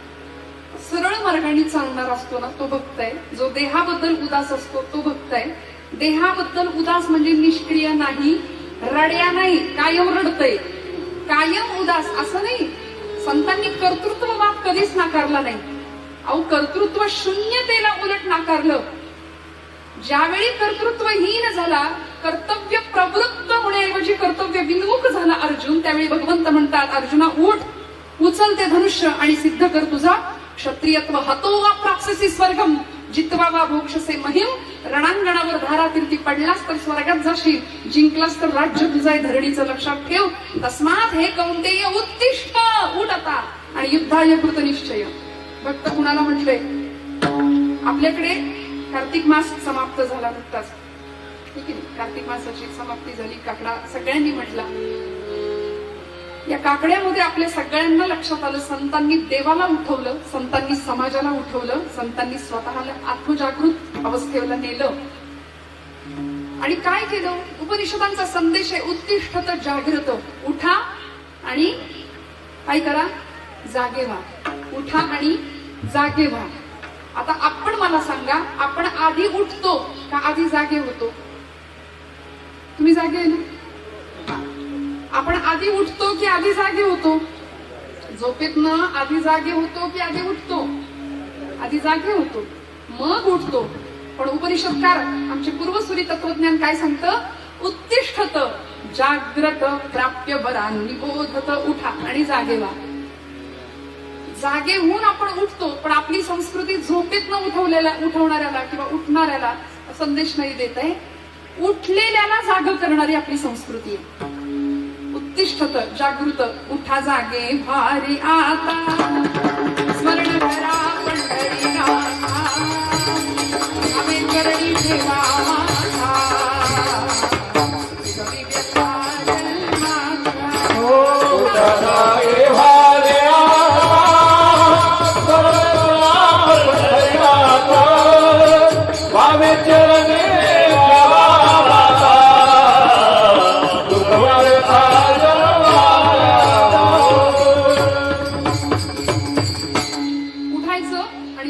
सरळ मार्गाने चालणार असतो ना तो भक्त आहे. जो देहाबद्दल उदास असतो तो भक्त आहे. देहाबद्दल उदास म्हणजे निष्क्रिय नाही, रड्या नाही, कायम रडतय, कायम उदास असं नाही. संतांनी कर्तृत्ववाद कधीच नाकारला नाही. अहो कर्तृत्व शून्यतेला उलट नाकारलं. ज्यावेळी कर्तृत्वहीन झाला, कर्तव्य प्रवृत्त होण्याऐवजी कर्तव्य विन्मुख झाला अर्जुन, त्यावेळी भगवंत म्हणतात अर्जुना उठ, उचल ते धनुष्य आणि सिद्ध कर तुझा क्षत्रियत्व. हतो वा प्राप्स्यसि स्वर्गम जित्वा वा भोक्षसे महिम. रणांगणावर धारातीर्थी पडलास तर स्वर्गात जाशील, जिंकलास तर राज्य तुझं आहे धरणीचं लक्षात ठेव. तस्मात हे कौंतेय उत्तिष्ठ, उठ आता आणि युद्धाय कृत निश्चय. भक्त कुणाला म्हटलंय? आपल्याकडे कार्तिक मास समाप्त झाला नुकताच, ठीक आहे. कार्तिक मासाची समाप्ती झाली, काकडा सगळ्यांनी म्हटला. या काकड्यामध्ये आपल्या सगळ्यांना लक्षात आलं संतांनी देवाला उठवलं, संतांनी समाजाला उठवलं, संतांनी स्वतःला आत्मजागृत अवस्थेला नेलं. आणि काय केलं? उपनिषदांचा संदेश आहे उत्तिष्ठत जागृत. उठा आणि काय करा? जागे व्हा. उठा आणि जागे व्हा. आता आपण मला सांगा, आपण आधी उठतो का आधी जागे होतो? तुम्ही जागे आहे ना? आपण आधी उठतो की आधी जागे होतो? झोपेतनं आधी जागे होतो की आधी उठतो? आधी जागे होतो, मग उठतो. पण उपनिषदकार आमचे पूर्वसुरी तत्वज्ञान काय सांगतं? उत्तिष्ठत जाग्रत प्राप्य बरान निबोधत. उठा आणि जागे व्हा. जागे होऊन आपण उठतो, पण आपली संस्कृती झोपेतनं उठवणाऱ्याला किंवा उठणाऱ्याला संदेश नाही देत आहे. उठलेल्याला जाग करणारी आपली संस्कृती आहे. उत्तिष्ठत जागृत, उठा जागे भारी आता, स्मरण करा पंढरीनाथा, आम्ही करणी ठेवा माझा, कवी व्यथा जन्माचा. उठा भाल्या स्वामी चरणी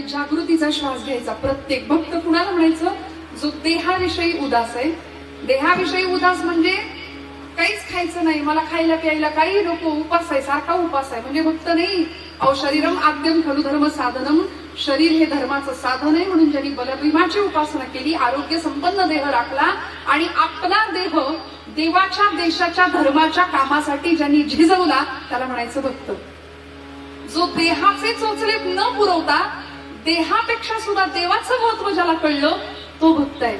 जागृतीचा श्वास घ्यायचा. प्रत्येक भक्त कुणाला म्हणायचं? जो देहाविषयी उदास आहे. देहाविषयी उदास म्हणजे काहीच खायचं नाही, मला खायला प्यायला काही नको, उपास आहे, सारखा उपास आहे म्हणजे भक्त नाही. अहो शरीरम आद्यम खलु धर्म साधनम, शरीर हे धर्माचं साधन आहे म्हणून ज्यांनी बलभीमाची उपासना केली, आरोग्य संपन्न देह राखला आणि आपला देह देवाच्या देशाच्या धर्माच्या कामासाठी ज्यांनी झिजवला त्याला म्हणायचं भक्त. जो देहाचे चोचले न पुरवता देहापेक्षा सुद्धा देवाचं महत्व ज्याला कळलं तो भक्त आहे.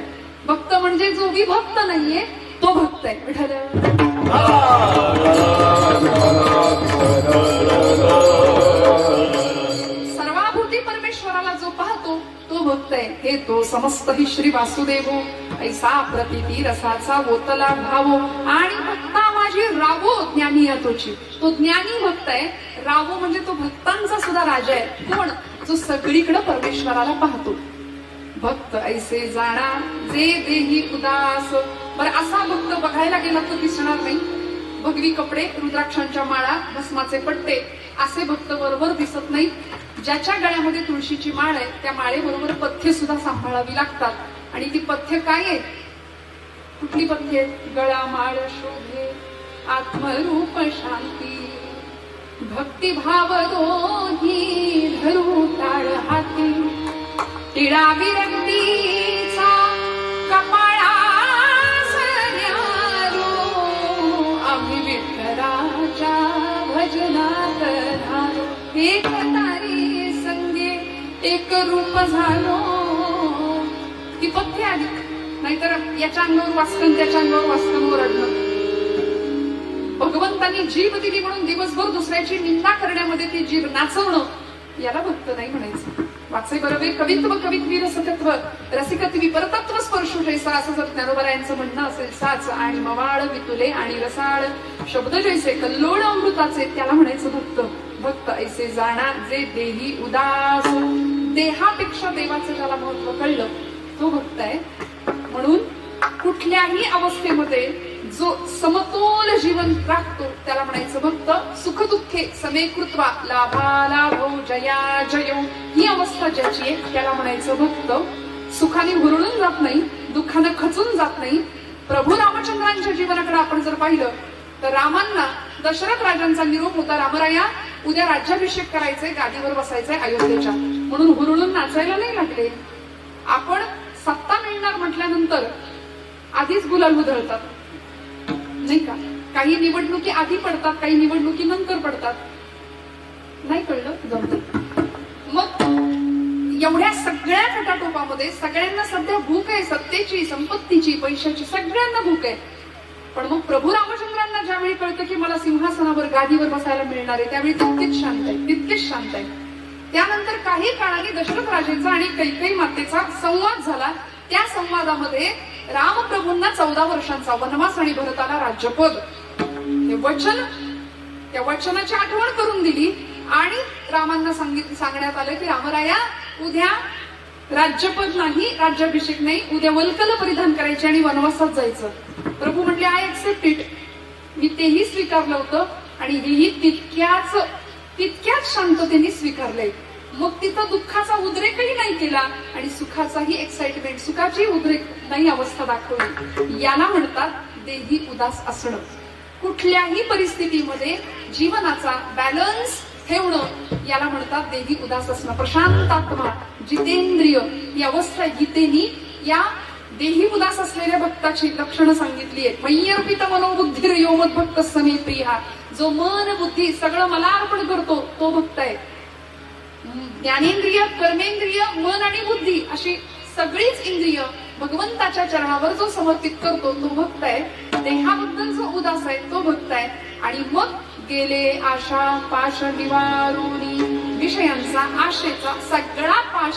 भक्त म्हणजे जो विभक्त नाहीये तो भक्त आहे. विठ्ठल सर्वाभूती परमेश्वराला जो पाहतो तो भक्त आहे. हे तो समस्त हि श्री वासुदेवो, ऐसा प्रतिती रसाचा ओतला भावो. आणि भक्ता माझी रावो ज्ञानी तोची. तो ज्ञानी भक्त आहे. रावो म्हणजे तो भक्तांचा सुद्धा राजा आहे. कोण? जो सगळीकडे परमेश्वराला पाहतो. भक्त ऐसे जाणा जे देही उदास. बरं असा भक्त बघायला गेला तर दिसणार नाही. भगवी कपडे, रुद्राक्षांच्या माळा, भस्माचे पट्टे असे भक्त बरोबर दिसत नाही. ज्याच्या गळ्यामध्ये तुळशीची माळ आहे त्या माळेबरोबर पथ्य सुद्धा सांभाळावी लागतात. आणि ती पथ्य काय आहे? कुठली पथ्य? गळा माळ शोभे आत्मरूप शांती, भक्तिभाव दोही धरू टाळ हाती, टिळा विरक्तीचा कपाळा सऱ्यारो, आम्ही विठ्ठलाच्या भजनात धारो. एक तारी संगे एक रूप झालो. ती पथ्य आली. नाहीतर याच्या अंगावर वाचकन त्याच्या अंगावर वाचकन ओरडणं. भगवंतांनी जीभ दिली म्हणून दिवसभर दुसऱ्याची निंदा करण्यामध्ये ती जीभ नाचवणं याला भक्त नाही म्हणायचं. वाचे बरोबर कवित्व कवित्वी रसकत्व रसिकत्वी परतत्व स्पर्शू जैसा असं जर ज्ञानोबरायांचं म्हणणं असेल साच. आणि मवाळ वितुले आणि रसाळ शब्द जैसे कल्लोळ अमृताचे त्याला म्हणायचं भक्त. भक्त ऐसे जाणा जे देही उदास. देहापेक्षा देवाचं ज्याला महत्व कळलं तो भक्त आहे. म्हणून कुठल्याही अवस्थेमध्ये जो समतोल जीवन राखतो त्याला म्हणायचं भक्त. सुख दुःखे समे कृत्वा लाभालाभो जया जयो ही अवस्था ज्याची आहे त्याला म्हणायचं भक्त. सुखाने हुरळून जात नाही, दुःखानं खचून जात नाही. प्रभू रामचंद्रांच्या जीवनाकडे आपण जर पाहिलं तर रामांना दशरथ राजांचा निरोप होता, रामराया उद्या राज्याभिषेक करायचंय, गादीवर बसायचंय अयोध्येच्या, म्हणून हुरळून नाचायला नाही लागले. आपण सत्ता मिळणार म्हटल्यानंतर आधीच गुलाल उधळतात नाही का? काही निवडणुकी आधी पडतात, काही निवडणुकी नंतर पडतात. नाही कळलं? जमतं. मग एवढ्या सगळ्या खटाटोपामध्ये सगळ्यांना सध्या भूक आहे, सत्तेची, संपत्तीची, पैशाची, सगळ्यांना भूक आहे. पण मग प्रभू रामचंद्रांना ज्यावेळी कळतं की मला सिंहासनावर गादीवर बसायला मिळणार आहे त्यावेळी तितकेच शांत आहे, तितकेच शांत आहे. त्यानंतर काही काळाने दशरथ राजेचा आणि कैकेयी मातेचा संवाद झाला. त्या संवादामध्ये रामप्रभूंना 14 वर्षांचा वनवास आणि भरताला राज्यपद हे वचन, त्या वचनाची आठवण करून दिली. आणि रामांना सांगण्यात आलं की रामराया उद्या राज्यपद नाही, राज्याभिषेक नाही, उद्या वल्कल परिधान करायचे आणि वनवासात जायचं. प्रभू म्हटले आय एक्सेप्ट इट. मी तेही स्वीकारलं होतं आणि हेही तितक्याच शांततेने स्वीकारलंय. मग तिथं दुःखाचा उद्रेकही नाही केला आणि सुखाचाही एक्साइटमेंट, सुखाची उद्रेक नाही अवस्था दाखवली. याला म्हणतात देही उदास असणं. कुठल्याही परिस्थितीमध्ये जीवनाचा बॅलन्स ठेवणं याला म्हणतात देही उदास असणं. प्रशांतात्मा, जितेंद्रिय ही अवस्था गीतेनी या देही उदास असलेल्या भक्ताची लक्षणं सांगितली आहेत. मय्यर्पित मनोबुद्धी योमत भक्त समे प्रिया. जो मन बुद्धी सगळं मला अर्पण करतो तो भक्त आहे. ज्ञानेंद्रिय, कर्मेंद्रिय, मन आणि बुद्धी अशी सगळीच इंद्रिय भगवंताच्या चरणावर जो समर्पित करतो तो भक्त आहे. देहाबद्दल जो उदास आहे तो भक्त आहे. आणि मग गेले आशा पाश निवारुनी, विषयांचा आशेचा सगळा पाश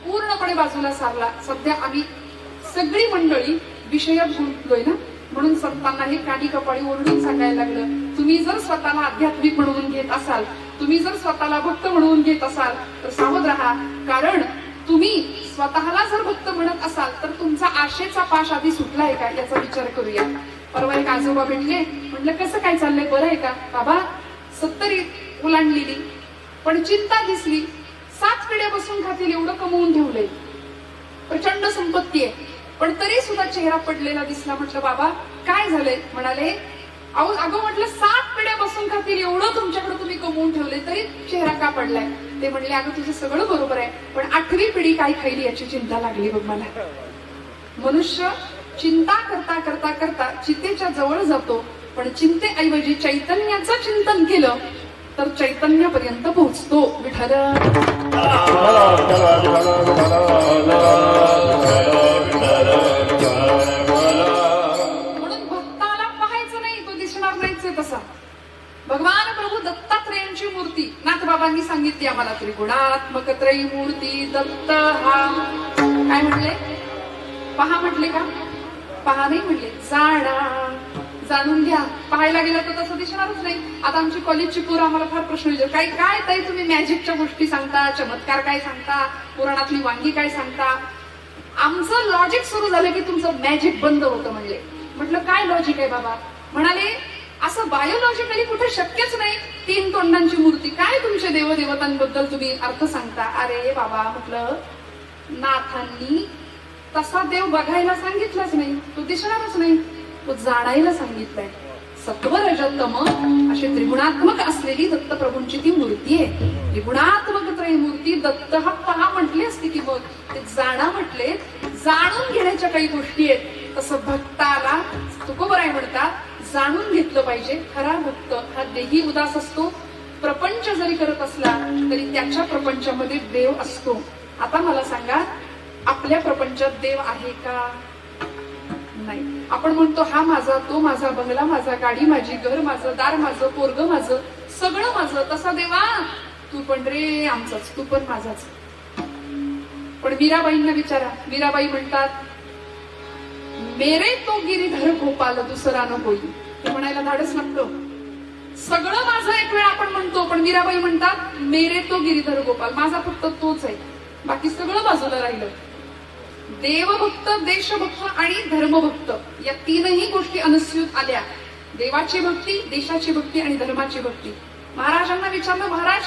पूर्णपणे बाजूला सारला. सध्या आम्ही सगळी मंडळी विषयात गुंतलोय ना, म्हणून संतांना हे कानी कपाळी ओरडून सांगायला लागलं. तुम्ही जर स्वतःला आध्यात्मिक म्हणवून घेत असाल, तुम्ही जर स्वतःला भक्त म्हणवून घेत असाल तर सावध राहा. कारण तुम्ही स्वतःला जर भक्त म्हणत असाल तर तुमचा आशेचा पाश आधी सुटलाय का याचा विचार करूया. परवा एक आजोबा भेटले, म्हटलं कसं काय चाललंय, बरं आहे का? बाबा 70 ओलांडलेली पण चिंता दिसली. 7 पिढ्या बसून खातील एवढं कमवून ठेवलंय, प्रचंड संपत्ती आहे, पण तरी सुद्धा चेहरा पडलेला दिसला. म्हटलं बाबा काय झालंय? म्हणाले अगं म्हटलं 7 पिढ्या बसून खातील एवढं तुमच्याकडे तुम्ही कमवून ठेवले तरी चेहरा का पडलाय? ते म्हणले अगं तुझं सगळं बरोबर आहे, पण 8वी पिढी काय खाईल याची चिंता लागली बघ मला. मनुष्य चिंता करता करता करता चितेच्या जवळ जातो, पण चिंतेऐवजी चैतन्याचं चिंतन केलं तर चैतन्यापर्यंत पोहोचतो. विठ्ठल म्हणून भक्ताला पाहायचं नाही, तो दिसणार नाहीच आहे तसा. भगवान प्रभू दत्तात्रेयांची मूर्ती नाथबाबांनी सांगितली आम्हाला. त्रिगुणात्मक त्रयी मूर्ती दत्त हा काय म्हणले? पहा म्हटले का? पहा नाही म्हणले, जाणा, जाणून घ्या. पाहायला गेलं तर तसं दिसणारच नाही. आता आमची कॉलेजची पोरं आम्हाला फार प्रश्न विचारतात, काय काय ताई तुम्ही मॅजिकच्या गोष्टी सांगता, चमत्कार काय सांगता, पुराणातली वांगी काय सांगता. आमचं लॉजिक सुरू झालं की तुमचं मॅजिक बंद होतं. म्हणले म्हटलं काय लॉजिक आहे बाबा? म्हणाले असं बायोलॉजिकली कुठे शक्यच नाही. 3 तोंडांची मूर्ती, काय तुमच्या देवदेवतांबद्दल तुम्ही अर्थ सांगता? अरे बाबा म्हटलं नाथांनी तसा देव बघायला सांगितलाच नाही, तो दिसणारच नाही, तो जाणायला सांगितलाय. सत्व रज तम अशी त्रिगुणात्मक असलेली दत्तप्रभूंची ती मूर्ती आहे. त्रिगुणात्मक त्रयी मूर्ती दत्त हा पहा म्हटली असती की मग ते जाणा म्हटले. जाणून घेण्याच्या काही गोष्टी आहेत. तसं भक्ताला तुकोबराय म्हणतात जाणून घेतलं पाहिजे. खरा भक्त हा देही उदास असतो. प्रपंच जरी करत असला तरी त्याच्या प्रपंचामध्ये देव असतो. आता मला सांगा आपल्या प्रपंचात देव आहे का? नाही. आपण म्हणतो हा माझा, तो माझा, बंगला माझा, गाडी माझी, घर माझं, दार माझं, पोरग माझं, सगळं माझं. तसा देवा तू पण रे आमचाच, तू पण माझाच. पण मीराबाईंना विचारा, मीराबाई म्हणतात मेरे तो गिरीधर गोपाल दुसरा न होई. ते म्हणायला धाडस लागतं. सगळं माझं एक वेळ आपण म्हणतो, पण मीराबाई म्हणतात मेरे तो गिरीधर गोपाल, माझा फक्त तोच आहे, बाकी सगळं बाजूला राहिलं. देवभक्त, देशभक्त आणि धर्मभक्त या 3ही गोष्टी अनुस्यूत आल्या. देवाची भक्ती, देशाची भक्ती आणि धर्माची भक्ती. महाराजांना विचारलं महाराज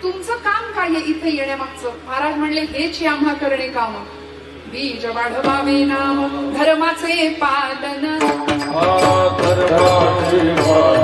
तुमचं काम काय आहे इथे येण्यामागचं? महाराज म्हणले हेच आम्हा करणे काम. बीज वाढवावे नाम धर्माचे पालन, धर्माचे पालन,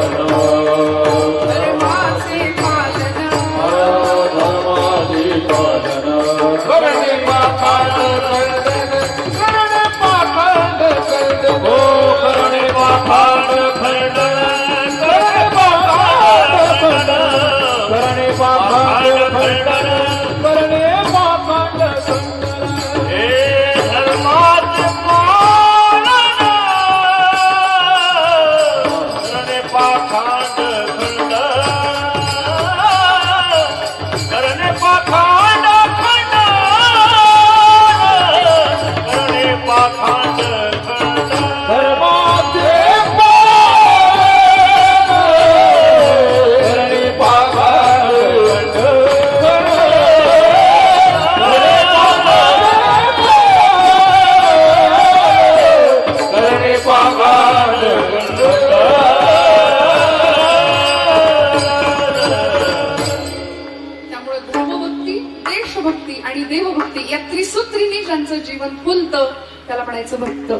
शिवभक्ती आणि देवभक्ती या त्रिसूत्रीने ज्यांचं जीवन फुलतं त्याला म्हणायचं भक्त.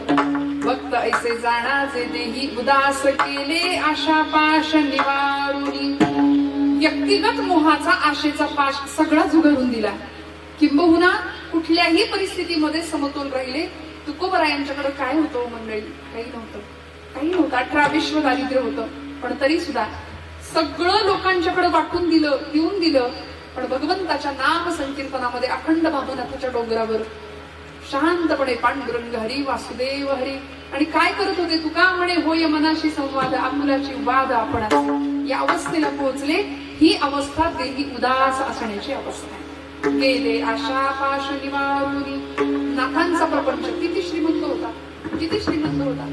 भक्त ऐसे जाणाचे देही उदास केले आशा पाश निवारुनी. व्यक्तिगत मोहाचा आशेचा पाश सगळा झुगारून दिला. किंबहुना कुठल्याही परिस्थितीमध्ये समतोल राहिले. तुकोबरायांच्याकडे काय होतं मंडळी? काही नव्हतं. 18 विश्व दारिद्र्य होतं, पण तरी सुद्धा सगळं लोकांच्याकडे वाटून दिलं, देऊन दिलं. पण भगवंताच्या नाम संकीर्तनामध्ये अखंड भावनाथाच्या डोंगरावर शांतपणे पांडुरंग हरी वासुदेव हरी. आणि काय करत होते? तुका म्हणे होय मनाशी संवाद आपुलाची वाद आपण. या अवस्थेला पोहोचले. ही अवस्था देही उदास असण्याची अवस्था आहे. गेले आशा पाश निवारुनी. नाथांचा प्रपंच किती श्रीमंत होता, किती श्रीमंत होता.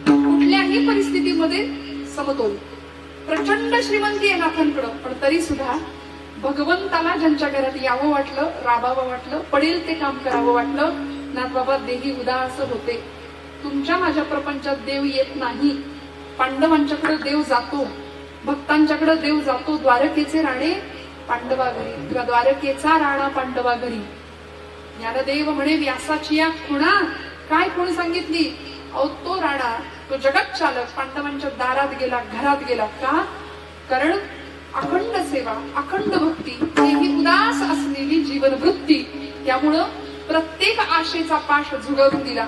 कुठल्याही परिस्थितीमध्ये समतोल. प्रचंड श्रीमंती आहे नाथांकडं, पण तरी सुद्धा भगवंताला ज्यांच्या घरात यावं वाटलं, राबावं वाटलं, पडेल ते काम करावं वाटलं, नाथ बाबा देही उदास होते. तुमच्या माझ्या प्रपंचात देव येत नाही. पांडवांच्याकडे देव जातो, भक्तांच्याकडे देव जातो. द्वारकेचे राणे पांडवा घरी किंवा द्वारकेचा राणा पांडवा घरी. ज्ञानदेव म्हणे व्यासाची या खुणा. काय खुण सांगितली? अहो तो राणा, तो जगत चालक पांडवांच्या दारात गेला, घरात गेला. का? कारण अखंड सेवा, अखंड भक्ती, ही उदास असलेली जीवनवृत्ती. त्यामुळं प्रत्येक आशेचा पाश झुगारून दिला.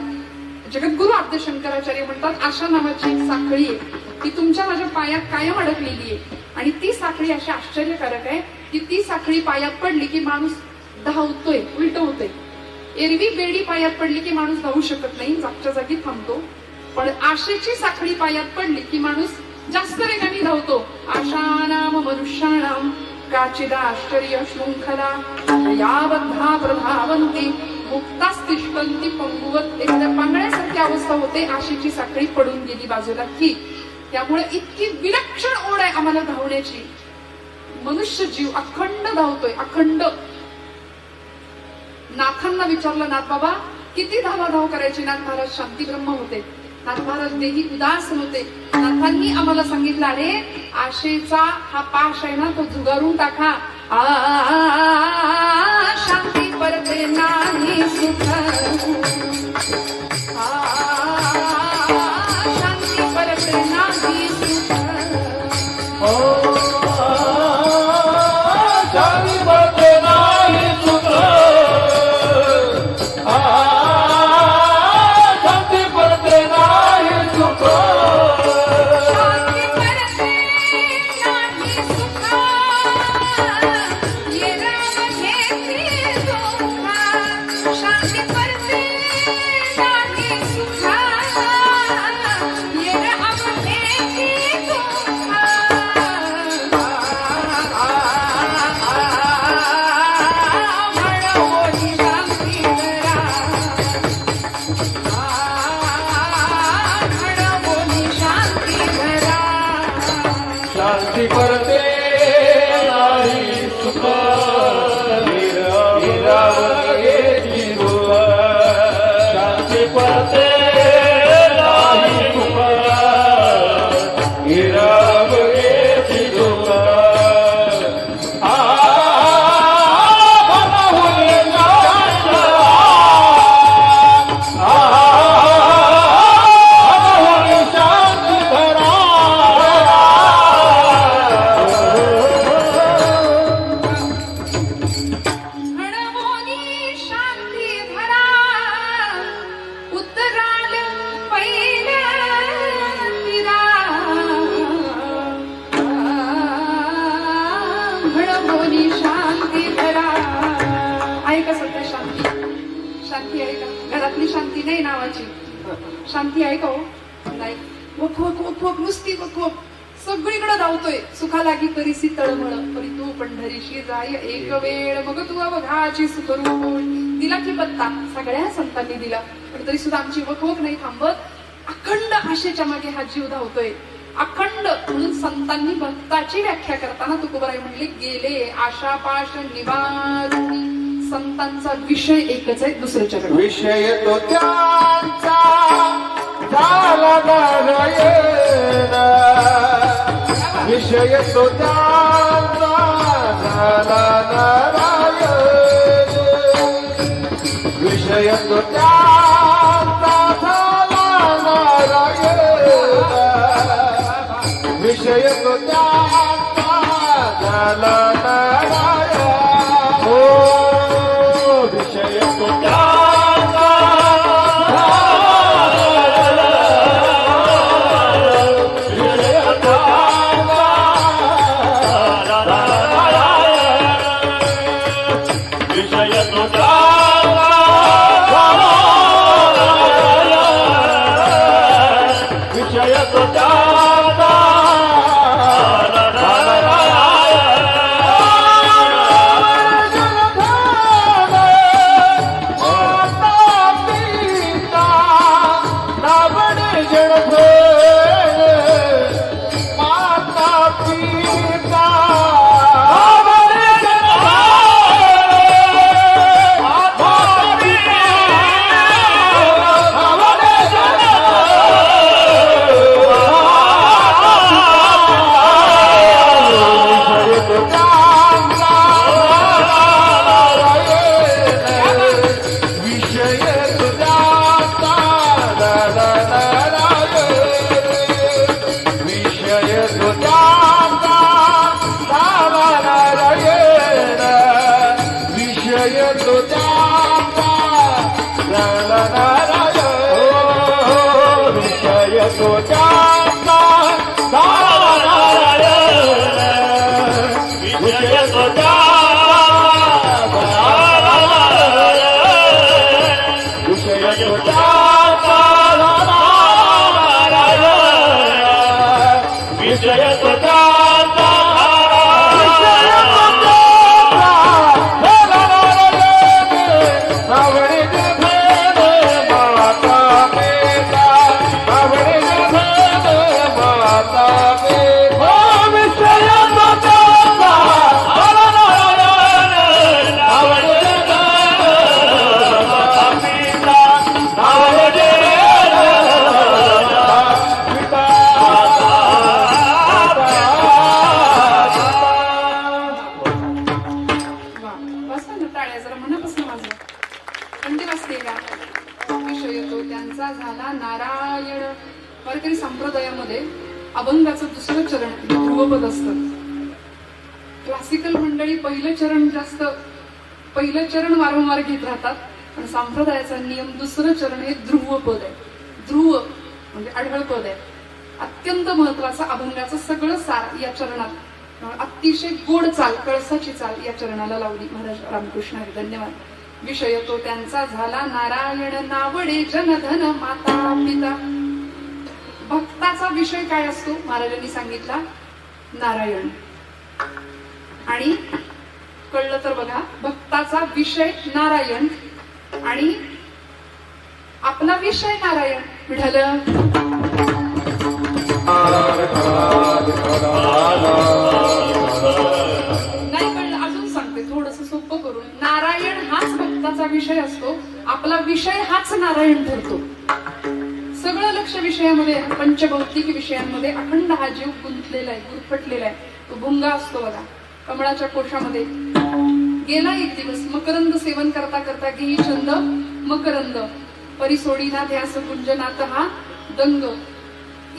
जगद्गुरु आद्यशंकराचार्य म्हणतात आशा नावाची एक साखळी आहे ती तुमच्या माझ्या पायात कायम अडकलेली आहे. आणि ती साखळी अशी आश्चर्यकारक आहे की ती साखळी पायात पडली की माणूस धावतोय, उलट होतोय. एरवी बेडी पायात पडली की माणूस धावू शकत नाही, जागच्या जागी थांबतो. पण आशेची साखळी पायात पडली की माणूस जास्त वेगाने धावतो. आशानाम मनुष्याणाम काचिदाश्चर्य शृंखला याबद्धा प्रधावंती मुक्तास्तिष्ठन्ति पंगुवत. एखाद्या पांगळ्यासारखी अवस्था होते आशेची साखळी पडून गेली बाजूला की. त्यामुळे इतकी विलक्षण ओढ आहे आम्हाला धावण्याची. मनुष्य जीव अखंड धावतोय, अखंड. नाथांना विचारलं, नाथ बाबा किती धावाधाव करायची? नाथ महाराज शांती ब्रह्म होते, नाथ महाराज देही उदास होते. नाथांनी आम्हाला सांगितलं, अरे आशेचा हा पाश आहे ना तो झुगारून टाका. शांती परते नाही सुख, शांती परते नाही सुख. शांती परते नाही सुख, शांती परते नाही सुख. शांती परते नाही सुख, हिरावयाची दुःख. शांती परते नाही सुख, हिरावयाची दुःख. शांती आहे का? घरातली शांती नाही नावाची. शांती आहे का हो? नाही. वक वक वक नुसती वक वक. सगळीकडे धावतोय. सुखा लागी करीसी तळमळ, परी तू पंढरीशी जाय एक वेळ. मग तू अवघाची सुखरूप. दिला की पत्ता सगळ्या संतांनी दिला, पण तरी सुद्धा आमची वकवक नाही थांबत. अखंड आशेच्या मागे हा जीव धावतोय, अखंड. म्हणून संतांनी भक्ताची व्याख्या करताना तुकोबाराय म्हणले, गेले आशापाश निवारुनी. संतांचा विषय एकच आहे, दुसरं चरण. विषय तो त्यांचा झाला नारायण, विषय तो त्यांचा झाला नारायण. आहे जरा मनापासून वाजवा. थंडी वाजते का? विषय तो त्यांचा झाला नारायण. वारकरी संप्रदायामध्ये अभंगाचं दुसरं चरण ध्रुवपद असतं. क्लासिकल मंडळी पहिलं चरण वारंवार घेत राहतात, पण संप्रदायाचा नियम दुसरं चरण हे ध्रुवपद आहे. ध्रुव म्हणजे आढळ पद आहे. अत्यंत महत्वाचं अभंगाचं सगळं सार या चरणात. अतिशय गोड चाल, कळसाची चाल या चरणाला लावली महाराज रामकृष्ण हरी. धन्यवाद. विषय तो त्यांचा झाला नारायण नावडे जनधन माता पिता. भक्ताचा विषय काय असतो महाराजांनी सांगितला, नारायण. आणि कळलं तर बघा, भक्ताचा विषय नारायण आणि आपला विषय नारायण. विठ्ठल नाही कळलं, अजून सांगते थोडस सोपं करून. नारायण हाच भक्ताचा विषय असतो, आपला विषय हाच नारायण ठरतो. सगळं लक्ष विषयामध्ये, पंचभौतिक विषयांमध्ये अखंड हा जीव गुंतलेला आहे, गुरफटलेला आहे. तो भुंगा असतो बघा कमळाच्या कोशामध्ये. गेला एक दिवस मकरंद सेवन करता करता घेई छंद मकरंद परिसोडीना ध्यास गुंजनात हा दंग.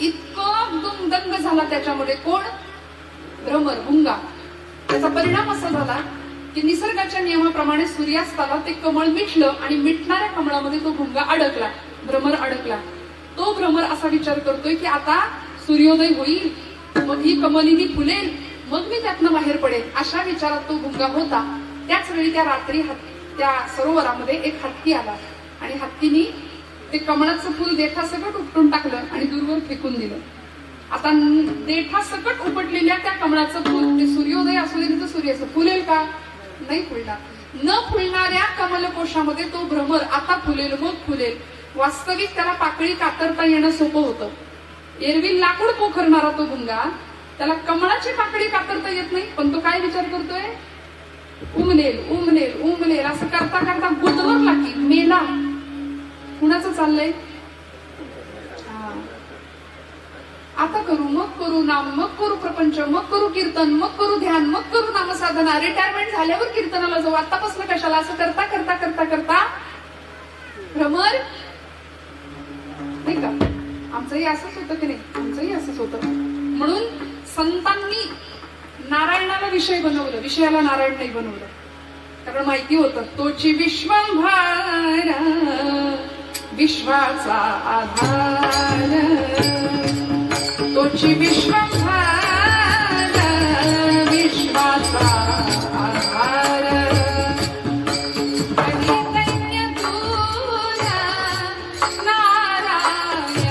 इतकं दंग झाला त्याच्यामध्ये. कोण? भ्रमर, भुंगा. त्याचा परिणाम असा झाला की निसर्गाच्या नियमाप्रमाणे सूर्यास्ताला ते कमळ मिटलं आणि मिटणाऱ्या कमळामध्ये तो भुंगा अडकला, भ्रमर अडकला. तो भ्रमर असा विचार करतोय की आता सूर्योदय होईल, मग ही कमलिनी फुलेल, मग मी त्यातनं बाहेर पडेल, अशा विचारात तो भुंगा होता. त्याच वेळी त्या रात्री त्या सरोवरामध्ये एक हत्ती आला आणि हत्तीने ते कमळाचं फुल देठा सकट उपटून टाकलं आणि दूरवर फेकून दिलं. आता देठा सकट उपटलेल्या त्या कमळाचं फुल ते सूर्योदय असू दे तर सूर्याचं फुलेल का? नाही फुलणार. न फुलणाऱ्या कमलकोशामध्ये तो भ्रमर आता फुलेल, मग फुलेल. वास्तविक त्याला पाकळी कातरता येणं सोपं होतं. एरवी लाकूड पोखरणारा तो भुंगा, त्याला कमळाची पाकळी कातरता येत नाही, पण तो काय विचार करतोय? उमलेल उमलेल उमलेल असं करता करता गुदमरला की मेला. कुणाचं चाललंय? आता करू, मग करू नाम, मग करू प्रपंच, मग करू कीर्तन, मग करू ध्यान, मग करू नामसाधना, रिटायरमेंट झाल्यावर कीर्तनाला जाऊ, आतापासून कशाला, असं करता करता करता करता भ्रमर. नाही का? आमचंही असंच होतं की नाही? आमचंही असंच होतं. म्हणून संतांनी नारायणाला विषय बनवलं, विषयाला नारायण नाही बनवलं. कारण माहिती होतं तोची विश्वंभर विश्वाचा आधार, तोची विश्वंभर विश्वाचा आधार. दैन्य तुला नारायण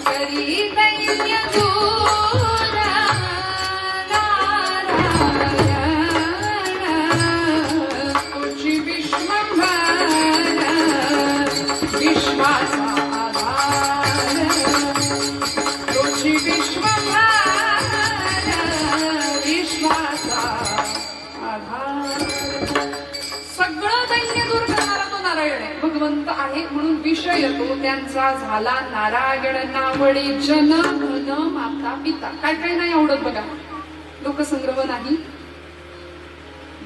करी, दैन्य तुला नारायण तोची विश्वंभर विश्वाचा आधार, तोची विश्वंभर विश्वाचा आधार. सगळं दैन्य दूर करणारा तो नारायण आहे, भगवंत आहे. म्हणून विषय तो त्यांचा झाला नारायण नावडे जन धन माता पिता. काय काय नाही आवडत बघा. लोकसंग्रह नाही,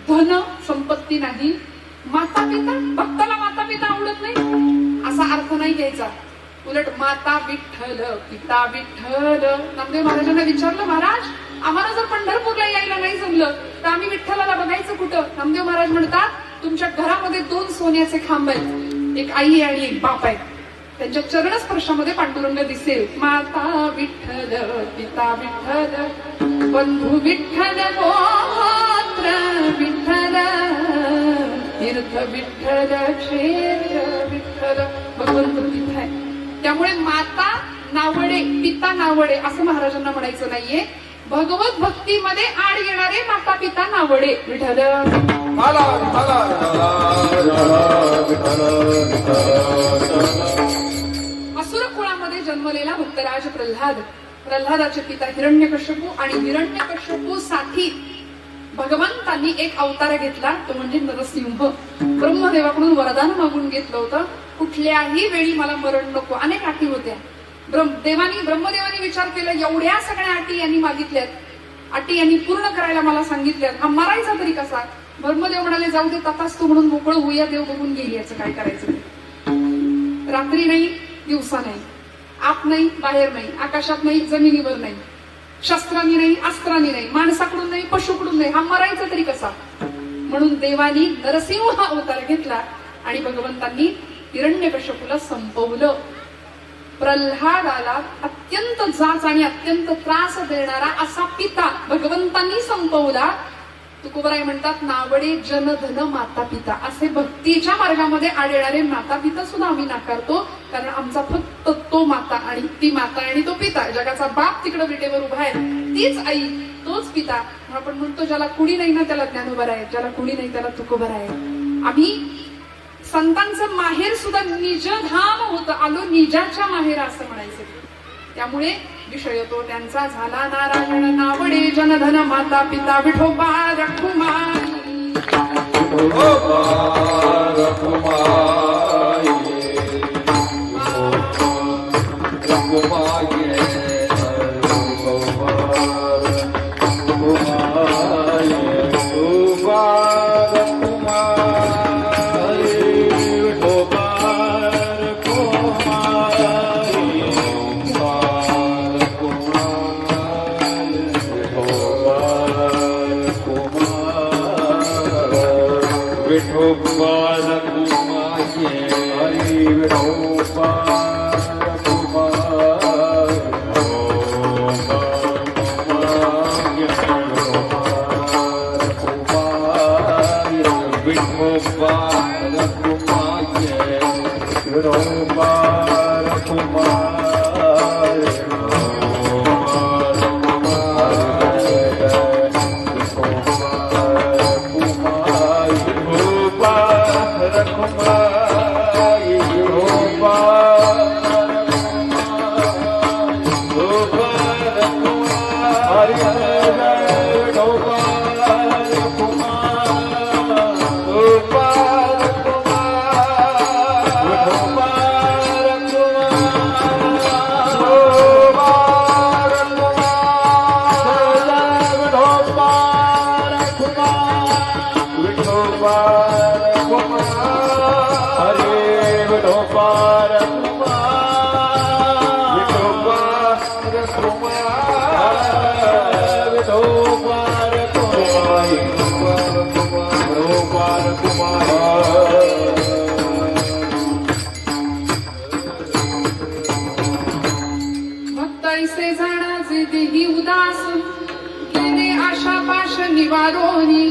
धन संपत्ती नाही, माता पिता. भक्ताला माता पिता आवडत नाही असा अर्थ नाही घ्यायचा. उलट माता विठ्ठल पिता विठ्ठल. नामदेव महाराजांना विचारलं, महाराज आम्हाला जर पंढरपूरला यायला नाही जमलं तर आम्ही विठ्ठलाला बघायचं कुठं? नामदेव महाराज म्हणतात, तुमच्या घरामध्ये 2 सोन्याचे खांब आहेत, एक आई आहे आणि एक बाप आहे. त्यांच्या चरणस्पर्शामध्ये पांडुरंग दिसेल. माता विठ्ठल पिता विठ्ठल बंधू विठ्ठल गोत्र विठ्ठल तीर्थ विठ्ठल क्षेत्र विठ्ठल. भगवंत तिथं आहे. त्यामुळे माता नावडे पिता नावडे असं महाराजांना म्हणायचं नाहीये. भगवत भक्तीमध्ये आड येणारे माता पिता नावडे. विठ्ठल असुर कुळामध्ये जन्मलेला भक्तराज प्रल्हाद. प्रल्हादाचे पिता हिरण्यकश्यपू आणि हिरण्यकश्यपू साठी भगवंतांनी एक अवतार घेतला, तो म्हणजे नरसिंह. ब्रह्मदेवाकडून वरदान मागून घेतलं होतं, कुठल्याही वेळी मला मरण नको. अनेक अटी होत्या. ब्रह्मदेवानी विचार केला, एवढ्या सगळ्या अटी यांनी मागितल्यात, अटी यांनी पूर्ण करायला मला सांगितल्यात. हा मरायचा तरी कसा? ब्रह्मदेव म्हणाले जाऊ दे, तथास्तु म्हणून मोकळं होऊया, देव बघून गेली, याचं काय करायचं ते. रात्री नाही, दिवसा नाही, आत नाही, बाहेर नाही, आकाशात नाही, जमिनीवर नाही, शस्त्रांनी नाही, अस्त्रांनी नाही, माणसाकडून नाही, पशुकडून नाही, हा मरायचा तरी कसा? म्हणून देवानी नरसिंह हा अवतार घेतला आणि भगवंतांनी हिरण्यकश्यपूला संपवलं. प्रल्हादाला अत्यंत जाच आणि अत्यंत त्रास देणारा असा पिता भगवंतांनी संपवला. तुकोबराय म्हणतात, नावडे जनधन माता पिता. असे भक्तीच्या मार्गामध्ये आढळणारे माता पिता सुद्धा आम्ही नाकारतो, कारण आमचा फक्त तो माता आणि ती माता आणि तो पिता, जगाचा बाप तिकडे विटेवर उभा आहे, तीच आई, तोच पिता. आपण म्हणतो ज्याला कुणी नाही ना त्याला ज्ञानोबा आहे, ज्याला कुणी नाही त्याला तुकोबा आहे. आम्ही संतांचं माहेर सुद्धा निजधाम होतं, आलो निजाच्या माहेर असं म्हणायचं. त्यामुळे विषय तो त्यांचा झाला नारायण. नावडे जनधन माता पिता विठोबा रखुमाई. विठोबा रखुमाई. रखुमाई. भक्ताईसे जाणाचे देही उदास केले आशा पाश निवारोनी.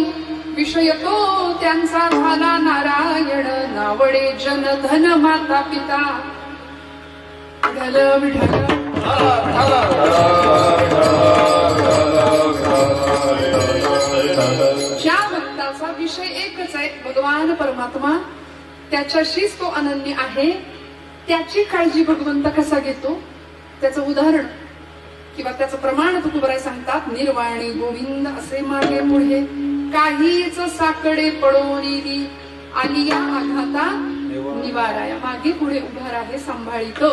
विषय तो त्यांचा झाला नारायण. नावडे जनधन माता पिता घल विठल. ज्या भक्ताचा विषय एकच आहे, भगवान परमात्मा, त्याच्याशीच तो अनन्य आहे, त्याची काळजी भगवंत कसा घेतो त्याचं उदाहरण किंवा त्याचं प्रमाण तुकोबराय सांगतात. निर्वाणी गोविंद असे मागे पुढे काहीच साकडे पडोनी आली या आघाता निवाराया. मागे पुढे उभा आहे सांभाळीत.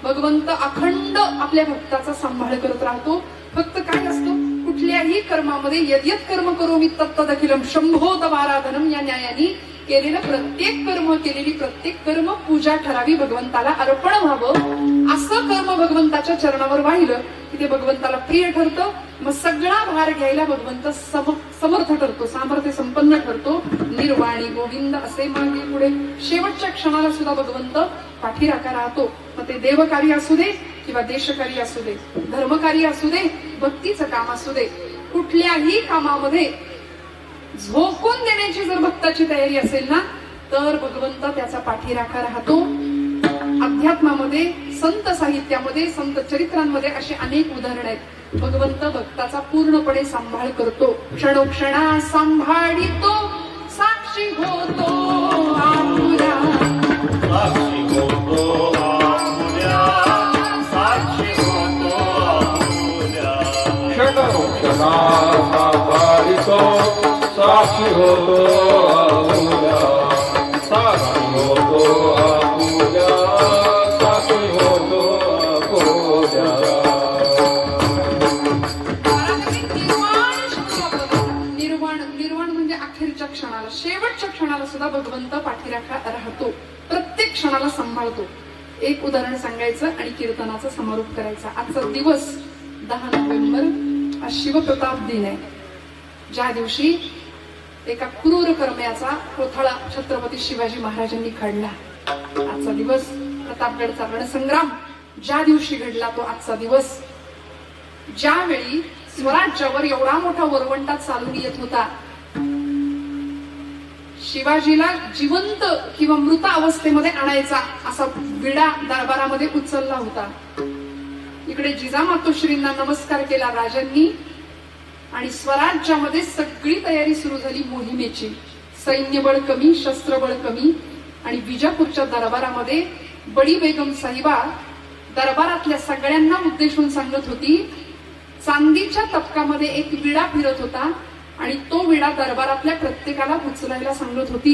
भगवंत अखंड आपल्या भक्ताचा सांभाळ करत राहतो. फक्त काय असतो, कुठल्याही कर्मामध्ये यद्यत कर्म करोमि तत्तदखिलम शंभो तवाराधनम या न्यायाने केलेलं प्रत्येक कर्म, केलेली प्रत्येक कर्म पूजा ठरावी, भगवंताला अर्पण व्हावं. असं कर्म भगवंताच्या चरणावर वाहिलं की ते भगवंताला प्रिय ठरतं. मग सगळा भार घ्यायला भगवंत समर्थ ठरतो, सामर्थ्य संपन्न ठरतो. निर्वाणी गोविंद असे मागे पुढे शेवटच्या क्षणाला सुद्धा भगवंत पाठीराखा राहतो. मग ते देवकार्य असू दे किंवा देशकार्य असू दे, धर्मकार्य असू दे, भक्तीचं काम असू दे, कुठल्याही कामामध्ये झोकून देण्याची जर भक्ताची तयारी असेल ना, तर भगवंत त्याचा पाठीराखा राहतो. अध्यात्मामध्ये, संत साहित्यामध्ये, संत चरित्रांमध्ये अशी अनेक उदाहरण आहेत. भगवंत भक्ताचा पूर्णपणे सांभाळ करतो. क्षणोक्षणा सांभाळितो, साक्षी होतो आपुला. साक्षी होतो आपुल्या, साक्षी होतो आपुल्या. क्षणोक्षणा सांभाळितो, साक्षी होतो आपुल्या. साक्षी होतो आपुल्या, साक्षी होतो आपुल्या. क्षणाला, शेवटच्या क्षणाला सुद्धा भगवंत पाठीराखा राहतो, प्रत्येक क्षणाला सांभाळतो. एक उदाहरण सांगायचं आणि कीर्तनाचा समारोप करायचा. आजचा दिवस 10 नोव्हेंबर हा शिवप्रताप दिन आहे, ज्या दिवशी एका क्रूर कर्म्याचा कोथळा छत्रपती शिवाजी महाराजांनी काढला. आजचा दिवस प्रतापगडचा रणसंग्राम ज्या दिवशी घडला तो आजचा दिवस. ज्यावेळी स्वराज्यावर एवढा मोठा वरवंटा चालून येत होता, शिवाजीला जिवंत किंवा मृत अवस्थेमध्ये आणायचा असा विडा दरबारामध्ये उचलला होता. इकडे जिजामातोश्रींना नमस्कार केला राजांनी आणि स्वराज्यामध्ये सगळी तयारी सुरू झाली मोहिमेची. सैन्यबळ कमी, शस्त्रबळ कमी आणि विजापूरच्या दरबारामध्ये बडी बेगम साहिबा दरबारातल्या सगळ्यांना उद्देशून सांगत होती, चांदीच्या तपकामध्ये एक विडा फिरत होता आणि तो विडा दरबारातल्या प्रत्येकाला उचलायला सांगत होती.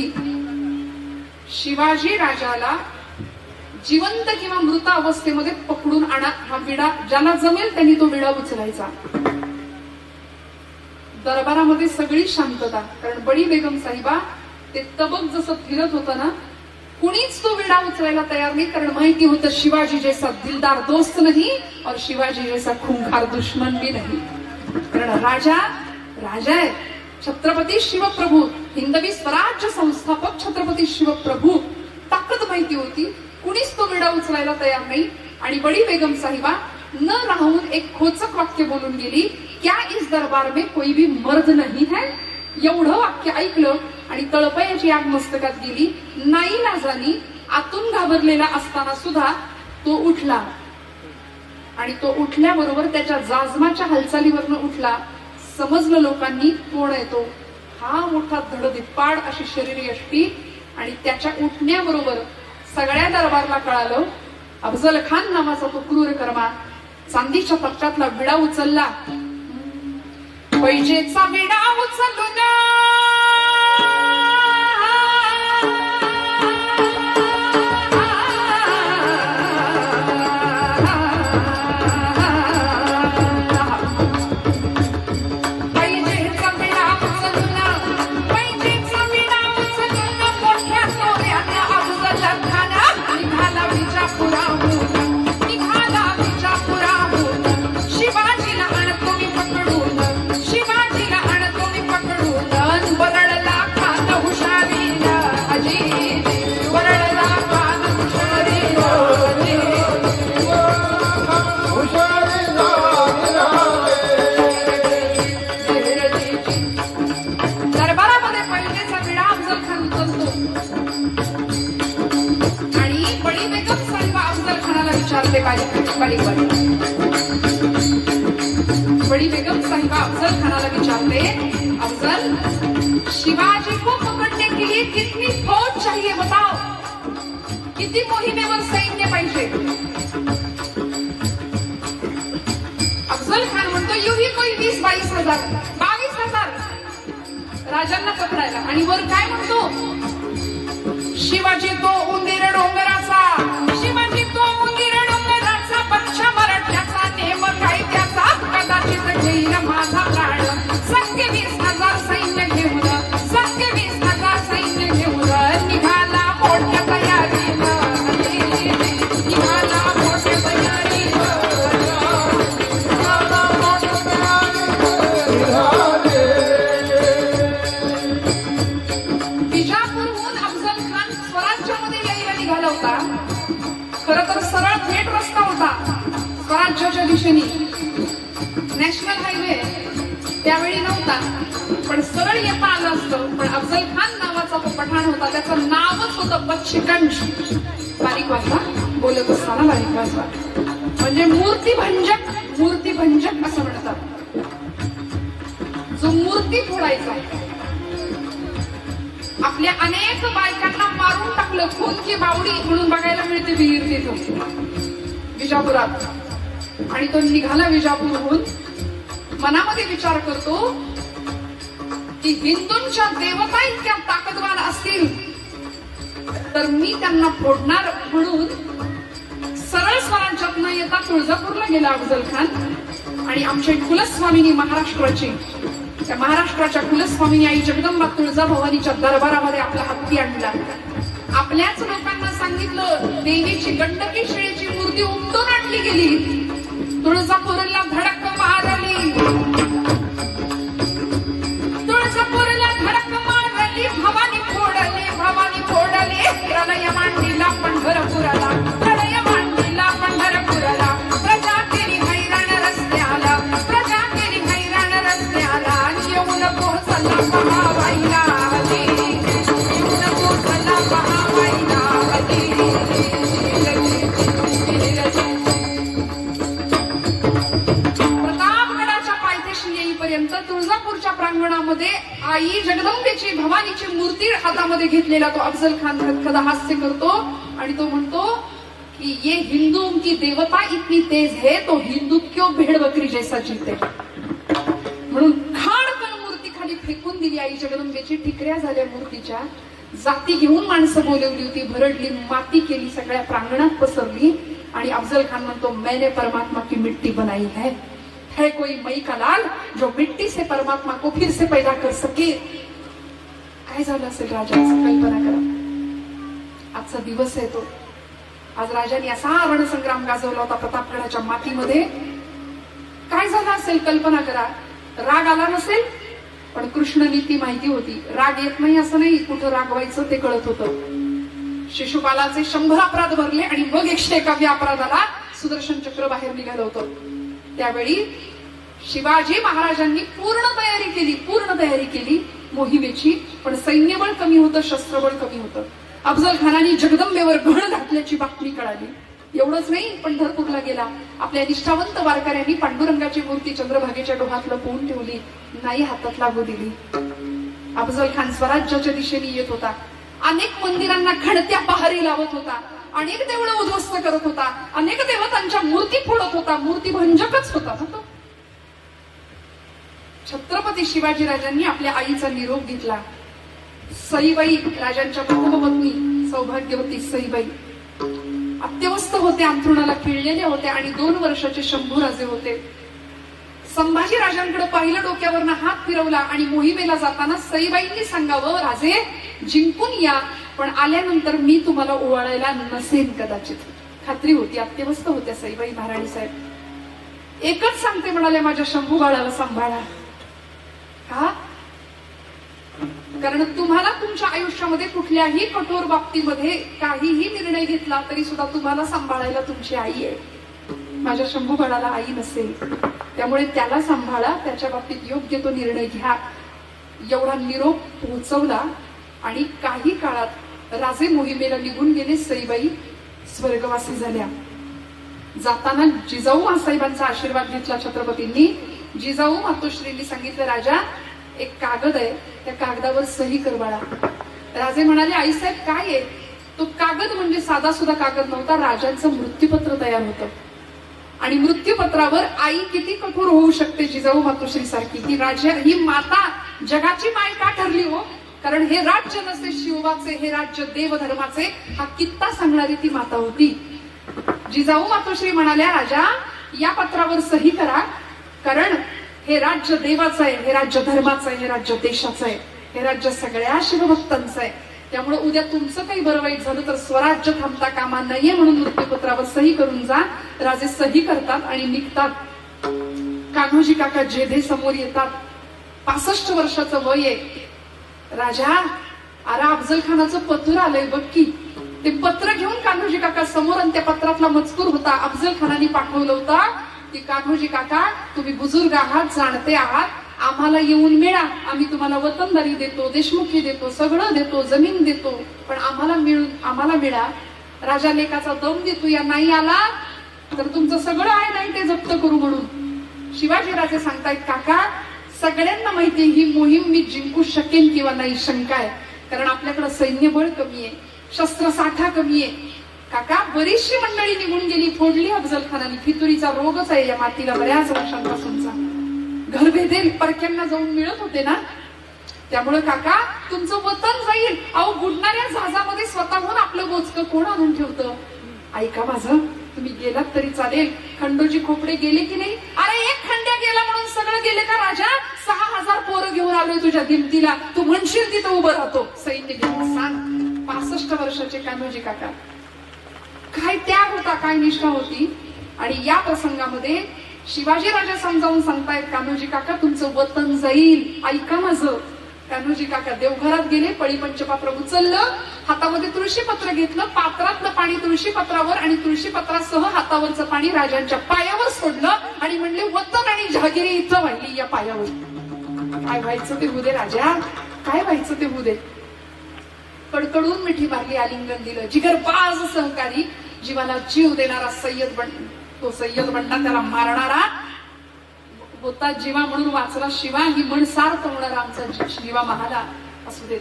शिवाजी राजाला जिवंत किंवा मृत अवस्थेमध्ये पकडून आणा, हा विडा ज्याला जमेल त्यांनी तो विडा उचलायचा. दरबारामध्ये सगळी शांतता, कारण बडी बेगम साहिबा ते तबक जसं फिरत होतं ना, कुणीच तो विडा उचलायला तयार नाही, कारण माहिती होतं शिवाजी जैसा दिलदार दोस्त नाही और शिवाजी जैसा खूंखार दुश्मन भी नहीं. कारण राजा आहे, छत्रपती शिवप्रभू, हिंदवी स्वराज्य संस्थापक छत्रपती शिवप्रभू. ताकद माहिती होती, कुणीच तो विडा उचलायला तयार नाही. आणि बडी बेगम साहिबा न राहून एक खोचक वाक्य बोलून गेली, क्या इस दरबार में कोई भी मर्द नहीं है. एवढं वाक्य ऐकलं आणि तळपायाची आग मस्तकात गेली. नाईलाजानी आतून घाबरलेला असताना सुद्धा तो उठला आणि तो उठल्याबरोबर त्याच्या जाजमाच्या हालचालीवरनं उठला. समजलं लोकांनी कोण आहे तो. हा मोठा धडधिप्पाड अशी शरीर यष्टी. आणि त्याच्या उठण्याबरोबर सगळ्या दरबारला कळालं, अफजल खान नावाचा तो क्रूर कर्मा चांदीच्या तपक्यातला विडा उचलला. पैजेचा विडा उचलून बड़ी बेगम साहिबा अफजल खानाला विचारते, अफजल, शिवाजी को पकडने के लिए कितनी फौज चाहिए बताओ, किती मोहिमेवर सैन्य पाहिजे. अफजल खान म्हणतो, युही कोई 20-22 हजार, 22,000 राजांना पकडायला. आणि वर काय म्हणतो, शिवाजी तो उंदीर डोंगराचा, शिवाजी तो उंदीर डोंगराचा, पच्छ मराठ्याचा, नेम काय त्याचा, कदाचित घेईल माझा प्राण. संख्य 20,000 सैन्य घेऊन, संख्य 20,000 सैन्य घेऊन निघाला मोठ्या तयारीनं, निघाला मोठ्या तयारीनं. विजापूरहून अफजल खान स्वराज्यामध्ये यायला निघाला होता. खरं तर सरळ थेट रस्ता होता स्वराज्याच्या दिशेने, नॅशनल हायवे त्यावेळी नव्हता, पण सरळ येता आलं असतं. पण अफजल खान नावाचा तो पठाण होता, त्याचं नावच होतं बच्चीगंज. बारीक वाजवा, बोलत असताना बारीक वाजवा, म्हणजे मूर्तिभंजक, मूर्तिभंजक असं म्हणतात. जो मूर्ती फोडायचा, आपल्या अनेक बायकांना मारून टाकलं, खून की बावडी म्हणून बघायला मिळते विहीर तिथून विजापुरात. आणि तो निघाला विजापूरहून, मनामध्ये विचार करतो की हिंदूंच्या देवता इतक्या ताकदवान असतील तर मी त्यांना फोडणार म्हणून सरळ स्वराज्यात न येता तुळजापूरला गेला अफजल खान. आणि आमच्या कुलस्वामिनी महाराष्ट्राची त्या महाराष्ट्राच्या कुलस्वामिनी आई जगदंबा तुळजाभवानीच्या दरबारामध्ये आपला हत्ती आणला. आपल्याच लोकांना सांगितलं देवीची गंडकी शिळेची मूर्ती उमटून आणली गेली. तुळजापूरला धडक मारली, तुळजापूरला धडक मारली, भवानी फोडली, भवानी फोडली. प्रलय मांडीला पंढरपुराला, प्रलय मांडीला पंढरपुराला. प्रजा केली हैराण रस्त्याला, प्रजा केली हैराण रस्त्याला. येऊन पोहोचला महाबाईला हल्ली, येऊन पोहोचला महाबाईला हल्ली. प्रतापगडाच्या पायथ्याशी येईपर्यंत तुळजापूरच्या प्रांगणामध्ये आई जगदंबेची भवानीची मूर्ती हातामध्ये घेतलेला तो अफजल खान खदखदा हास्य करतो आणि तो म्हणतो कि ये हिंदू की देवता इतनी तेज है तो हिंदू क्यों भेड़ बकरी जैसा जीते. म्हणून खाडकन मूर्ती खाली फेकून दिली आई जगदंबेची. ठिकऱ्या झाल्या मूर्तीच्या. जाती घेऊन माणसं बोलवली होती, भरडली, माती केली, सगळ्या प्रांगणात पसरली. आणि अफजल खान म्हणतो मैंने परमात्मा की मिट्टी बनाई है कोई मई का लाल जो मिट्टी से परमात्मा को फिर से पैदा कर सके. काय झालं असेल राजाचं, कल्पना करा. आजचा दिवस आहे तो. आज राजाने असा रणसंग्राम गाजवला होता प्रतापगडाच्या मातीमध्ये. काय झालं असेल कल्पना करा. राग आला नसेल, पण कृष्ण नीती माहिती होती. राग येत नाही असं नाही, कुठं रागवायचं ते कळत होतं. शिशुपालाचे 100 अपराध भरले आणि मग 101व्या अपराधाला सुदर्शन चक्र बाहेर निघालं होतं. त्यावेळी शिवाजी महाराजांनी पूर्ण तयारी केली मोहिमेची. पण सैन्यबळ कमी होतं, शस्त्रबळ कमी होतं. अफजल खानाने जगदंबेवर घण घातल्याची बातमी कळाली. एवढंच नाही, पंढरपूरला गेला. आपल्या निष्ठावंत वारकऱ्यांनी पांडुरंगाची मूर्ती चंद्रभागेच्या डोहात लपवून ठेवली, नाही हातात लागू दिली. अफजल खान स्वराज्याच्या दिशेने येत होता. अनेक मंदिरांना खणत्या पहारी लावत होता, अनेक देवळं उद्ध्वस्त करत होता, अनेक देवतांच्या मूर्ती फोडत होता. मूर्ती भंजकच होता. छत्रपती शिवाजी राजांनी आपल्या आईचा निरोप घेतला. सईबाई राजांच्या पत्नी सौभाग्यवती सईबाई अत्यवस्थ होते, अंथरुणाला खिळलेल्या होत्या आणि 2 वर्षाचे शंभूराजे होते. संभाजी राजांकडे पाहिलं, डोक्यावरनं हात फिरवला आणि मोहिमेला जाताना सईबाईंनी सांगावं राजे जिंकून या, पण आल्यानंतर मी तुम्हाला ओवाळायला नसेन कदाचित. खात्री होती. अत्यवस्थ होत्या सईबाई महाराणी साहेब. एकच सांगते म्हणाले, माझ्या शंभू बाळाला सांभाळा. का? कारण तुम्हाला तुमच्या आयुष्यामध्ये कुठल्याही कठोर बाबतीमध्ये काहीही निर्णय घेतला तरी सुद्धा तुम्हाला सांभाळायला तुमची आई आहे. माझ्या शंभू बाळाला आई नसेल, त्यामुळे त्याला सांभाळा, त्याच्या बाबतीत योग्य तो निर्णय घ्या. एवढा निरोप पोहोचवला आणि काही काळात राजे मोहिमेला निघून गेले. सईबाई स्वर्गवासी झाल्या. जाताना जिजाऊ मासाहेबांचा आशीर्वाद घेतला छत्रपतींनी. जिजाऊ मातोश्रींनी सांगितलं राजा एक कागद आहे, त्या कागदावर सही कर बाळा. राजे म्हणाले आईसाहेब काय आहे? तो कागद म्हणजे साधा सुद्धा कागद नव्हता, राजांचं मृत्यूपत्र तयार होतं. आणि मृत्यूपत्रावर आई किती कठोर होऊ शकते जिजाऊ मातोश्री सारखी. ही राजा, ही माता जगाची माय का ठरली हो? कारण हे राज्य नसे शिवबाचे, हे राज्य देवधर्माचे, हा कित्ता सांगणारी ती माता होती. जिजाऊ मातोश्री म्हणाल्या राजा या पत्रावर सही करा, कारण हे राज्य देवाचं आहे, हे राज्य धर्माचं आहे, हे राज्य देशाचं आहे, हे राज्य सगळ्या शिवभक्तांचं आहे. त्यामुळे उद्या तुमचं काही बरं वाईट झालं तर स्वराज्य थांबता कामा नाहीये, म्हणून मृत्यूपत्रावर सही करून जा. राजे सही करतात आणि निघतात. कान्होजी काका जेधे समोर येतात. 65 वर्षाचं वय आहे. राजा अरे अफजल खानाचं पत्र आलंय बघ की. ते पत्र घेऊन कान्होजी काका समोर, आणि त्या पत्रातला मजकूर होता अफजल खानाने पाठवलं होता की कान्होजी काका तुम्ही बुजुर्ग आहात, जाणते आहात, आम्हाला येऊन मिळा, आम्ही तुम्हाला वतनदारी देतो, देशमुखी देतो, सगळं देतो, जमीन देतो, पण आम्हाला मिळा. राजा लेकाचा दम देतो, या नाही आला तर तुमचं सगळं आहे नाही ते जप्त करू म्हणून. शिवाजी राजे सांगतायत काका सगळ्यांना माहिती ही मोहीम मी जिंकू शकेन किंवा नाही शंका आहे, कारण आपल्याकडे सैन्यबळ कमी आहे, शस्त्रसाठा कमी आहे. काका बरीचशी मंडळी निघून गेली, फोडली अफजल खानाने. फितुरीचा रोगच आहे या मातीला बऱ्याच वर्षांपासूनचा. घर भेदेल परक्यांना जाऊन मिळत होते ना, त्यामुळे काका तुमचं वतन जाईल. अहो बुडणाऱ्या जहाजामध्ये स्वतःहून आपलं बोचकं कोण आणून ठेवतं? ऐका माझं, तुम्ही गेलात तरी चालेल. खंडोजी खोपडे गेले की नाही? अरे एक खंड्या गेला म्हणून सगळं पोरं गेले का राजा? 6000 पोरं घेऊन आलोय तुझ्या दिमतीला, तू म्हणशील तिथं उभं राहतो. सैन्य घेऊन सांग. 65 वर्षाचे कान्होजी काका. काय त्याग होता, काय निष्ठा होती. आणि या प्रसंगामध्ये शिवाजी राजा समजावून सांगतायत, कान्होजी काका तुमचं वतन जाईल, ऐका माझं. कान्होजी काका देवघरात गेले, पळी पंचपात्र उचललं, हातामध्ये तुळशीपत्र घेतलं, पात्रातलं पाणी तुळशीपत्रावर आणि तुळशीपत्रासह हातावरचं पाणी राजांच्या पायावर सोडलं आणि म्हणले, वतन आणि जहागिरी इथं वाहिली या पायावर. काय व्हायचं ते होऊ दे राजा, काय व्हायचं ते होऊ दे. कडकडून मिठी मारली, आलिंगन दिलं. जिगरबाज सहकारी, जीवाला जीव देणारा सय्यद बंडा, तो सय्यद बंडा त्याला मारणारा होता. जीवा म्हणून वाचला शिवा, ही म्हण सार्थ होणारा आमचा शिवा महाला असू देत.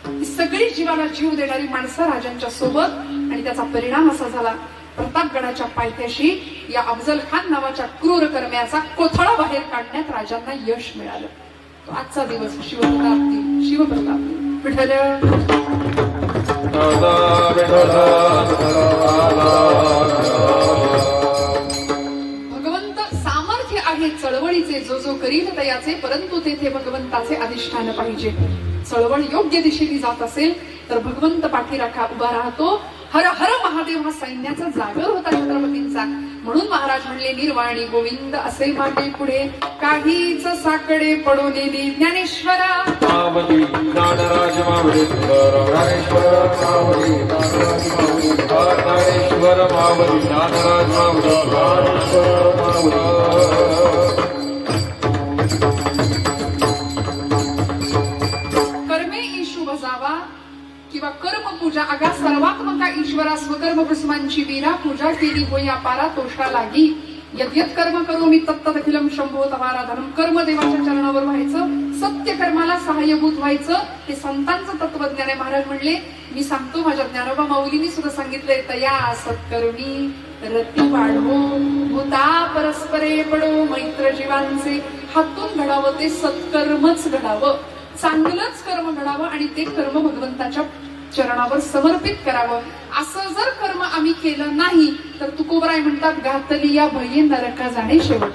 ही सगळी जीवाला जीव देणारी माणसं राजांच्या सोबत. आणि त्याचा परिणाम असा झाला, प्रतापगडाच्या पायथ्याशी या अफजल खान नावाच्या क्रूर कर्म्याचा कोथळा बाहेर काढण्यात राजांना यश मिळालं. तो आजचा दिवस शिवप्रताप, शिवप्रताप विठ्ठल. भगवंत सामर्थ्य आहे चळवळीचे, जो जो करील तयाचे, परंतु तेथे भगवंताचे अधिष्ठान पाहिजे. चळवळ योग्य दिशेने जात असेल तर भगवंत पाठीराखा उभा राहतो. हर हर महादेव हा सैन्याचा जागर होता छत्रपतींचा. म्हणून महाराज म्हणले, निर्वाणी गोविंद असे मागे पुढे, काहीच साकडे पडोलेली ज्ञानेश्वरा. मावली ज्ञानराज मावली ज्ञानेश्वर मावली ज्ञानेश्वर मावली ज्ञानराज मावली ज्ञानेश्वर मावली. कर्मे ईशू बजावा किंवा कर्म पूजा, अगा सर्वात्मका ईश्वरा स्वकर्म कुसुमांची वीरा, पूजा केली होई अपारा तोषा लागी. यद्यत कर्म करो मी तत्तदखिलम शंभो तवाराधनम. कर्म देवाच्या चरणावर व्हायचं, सत्य कर्माला सहाय्यभूत व्हायचं, हे संतांचं तत्वज्ञान आहे. महाराज म्हणले, मी सांगतो माझ्या ज्ञानोबा माऊलींनी सुद्धा सांगितलंय, तया सत्कर्मी रती वाढवो, भूता परस्परे पडो, मैत्र जीवांचे. हातून घडावं ते सत्कर्मच घडावं, चांगलंच कर्म घडावं आणि ते कर्म भगवंताच्या चरणावर समर्पित करावं. असं जर कर्म आम्ही केलं नाही तर तुकोबराय म्हणतात, घातली या भये नरका जाणे शेवट.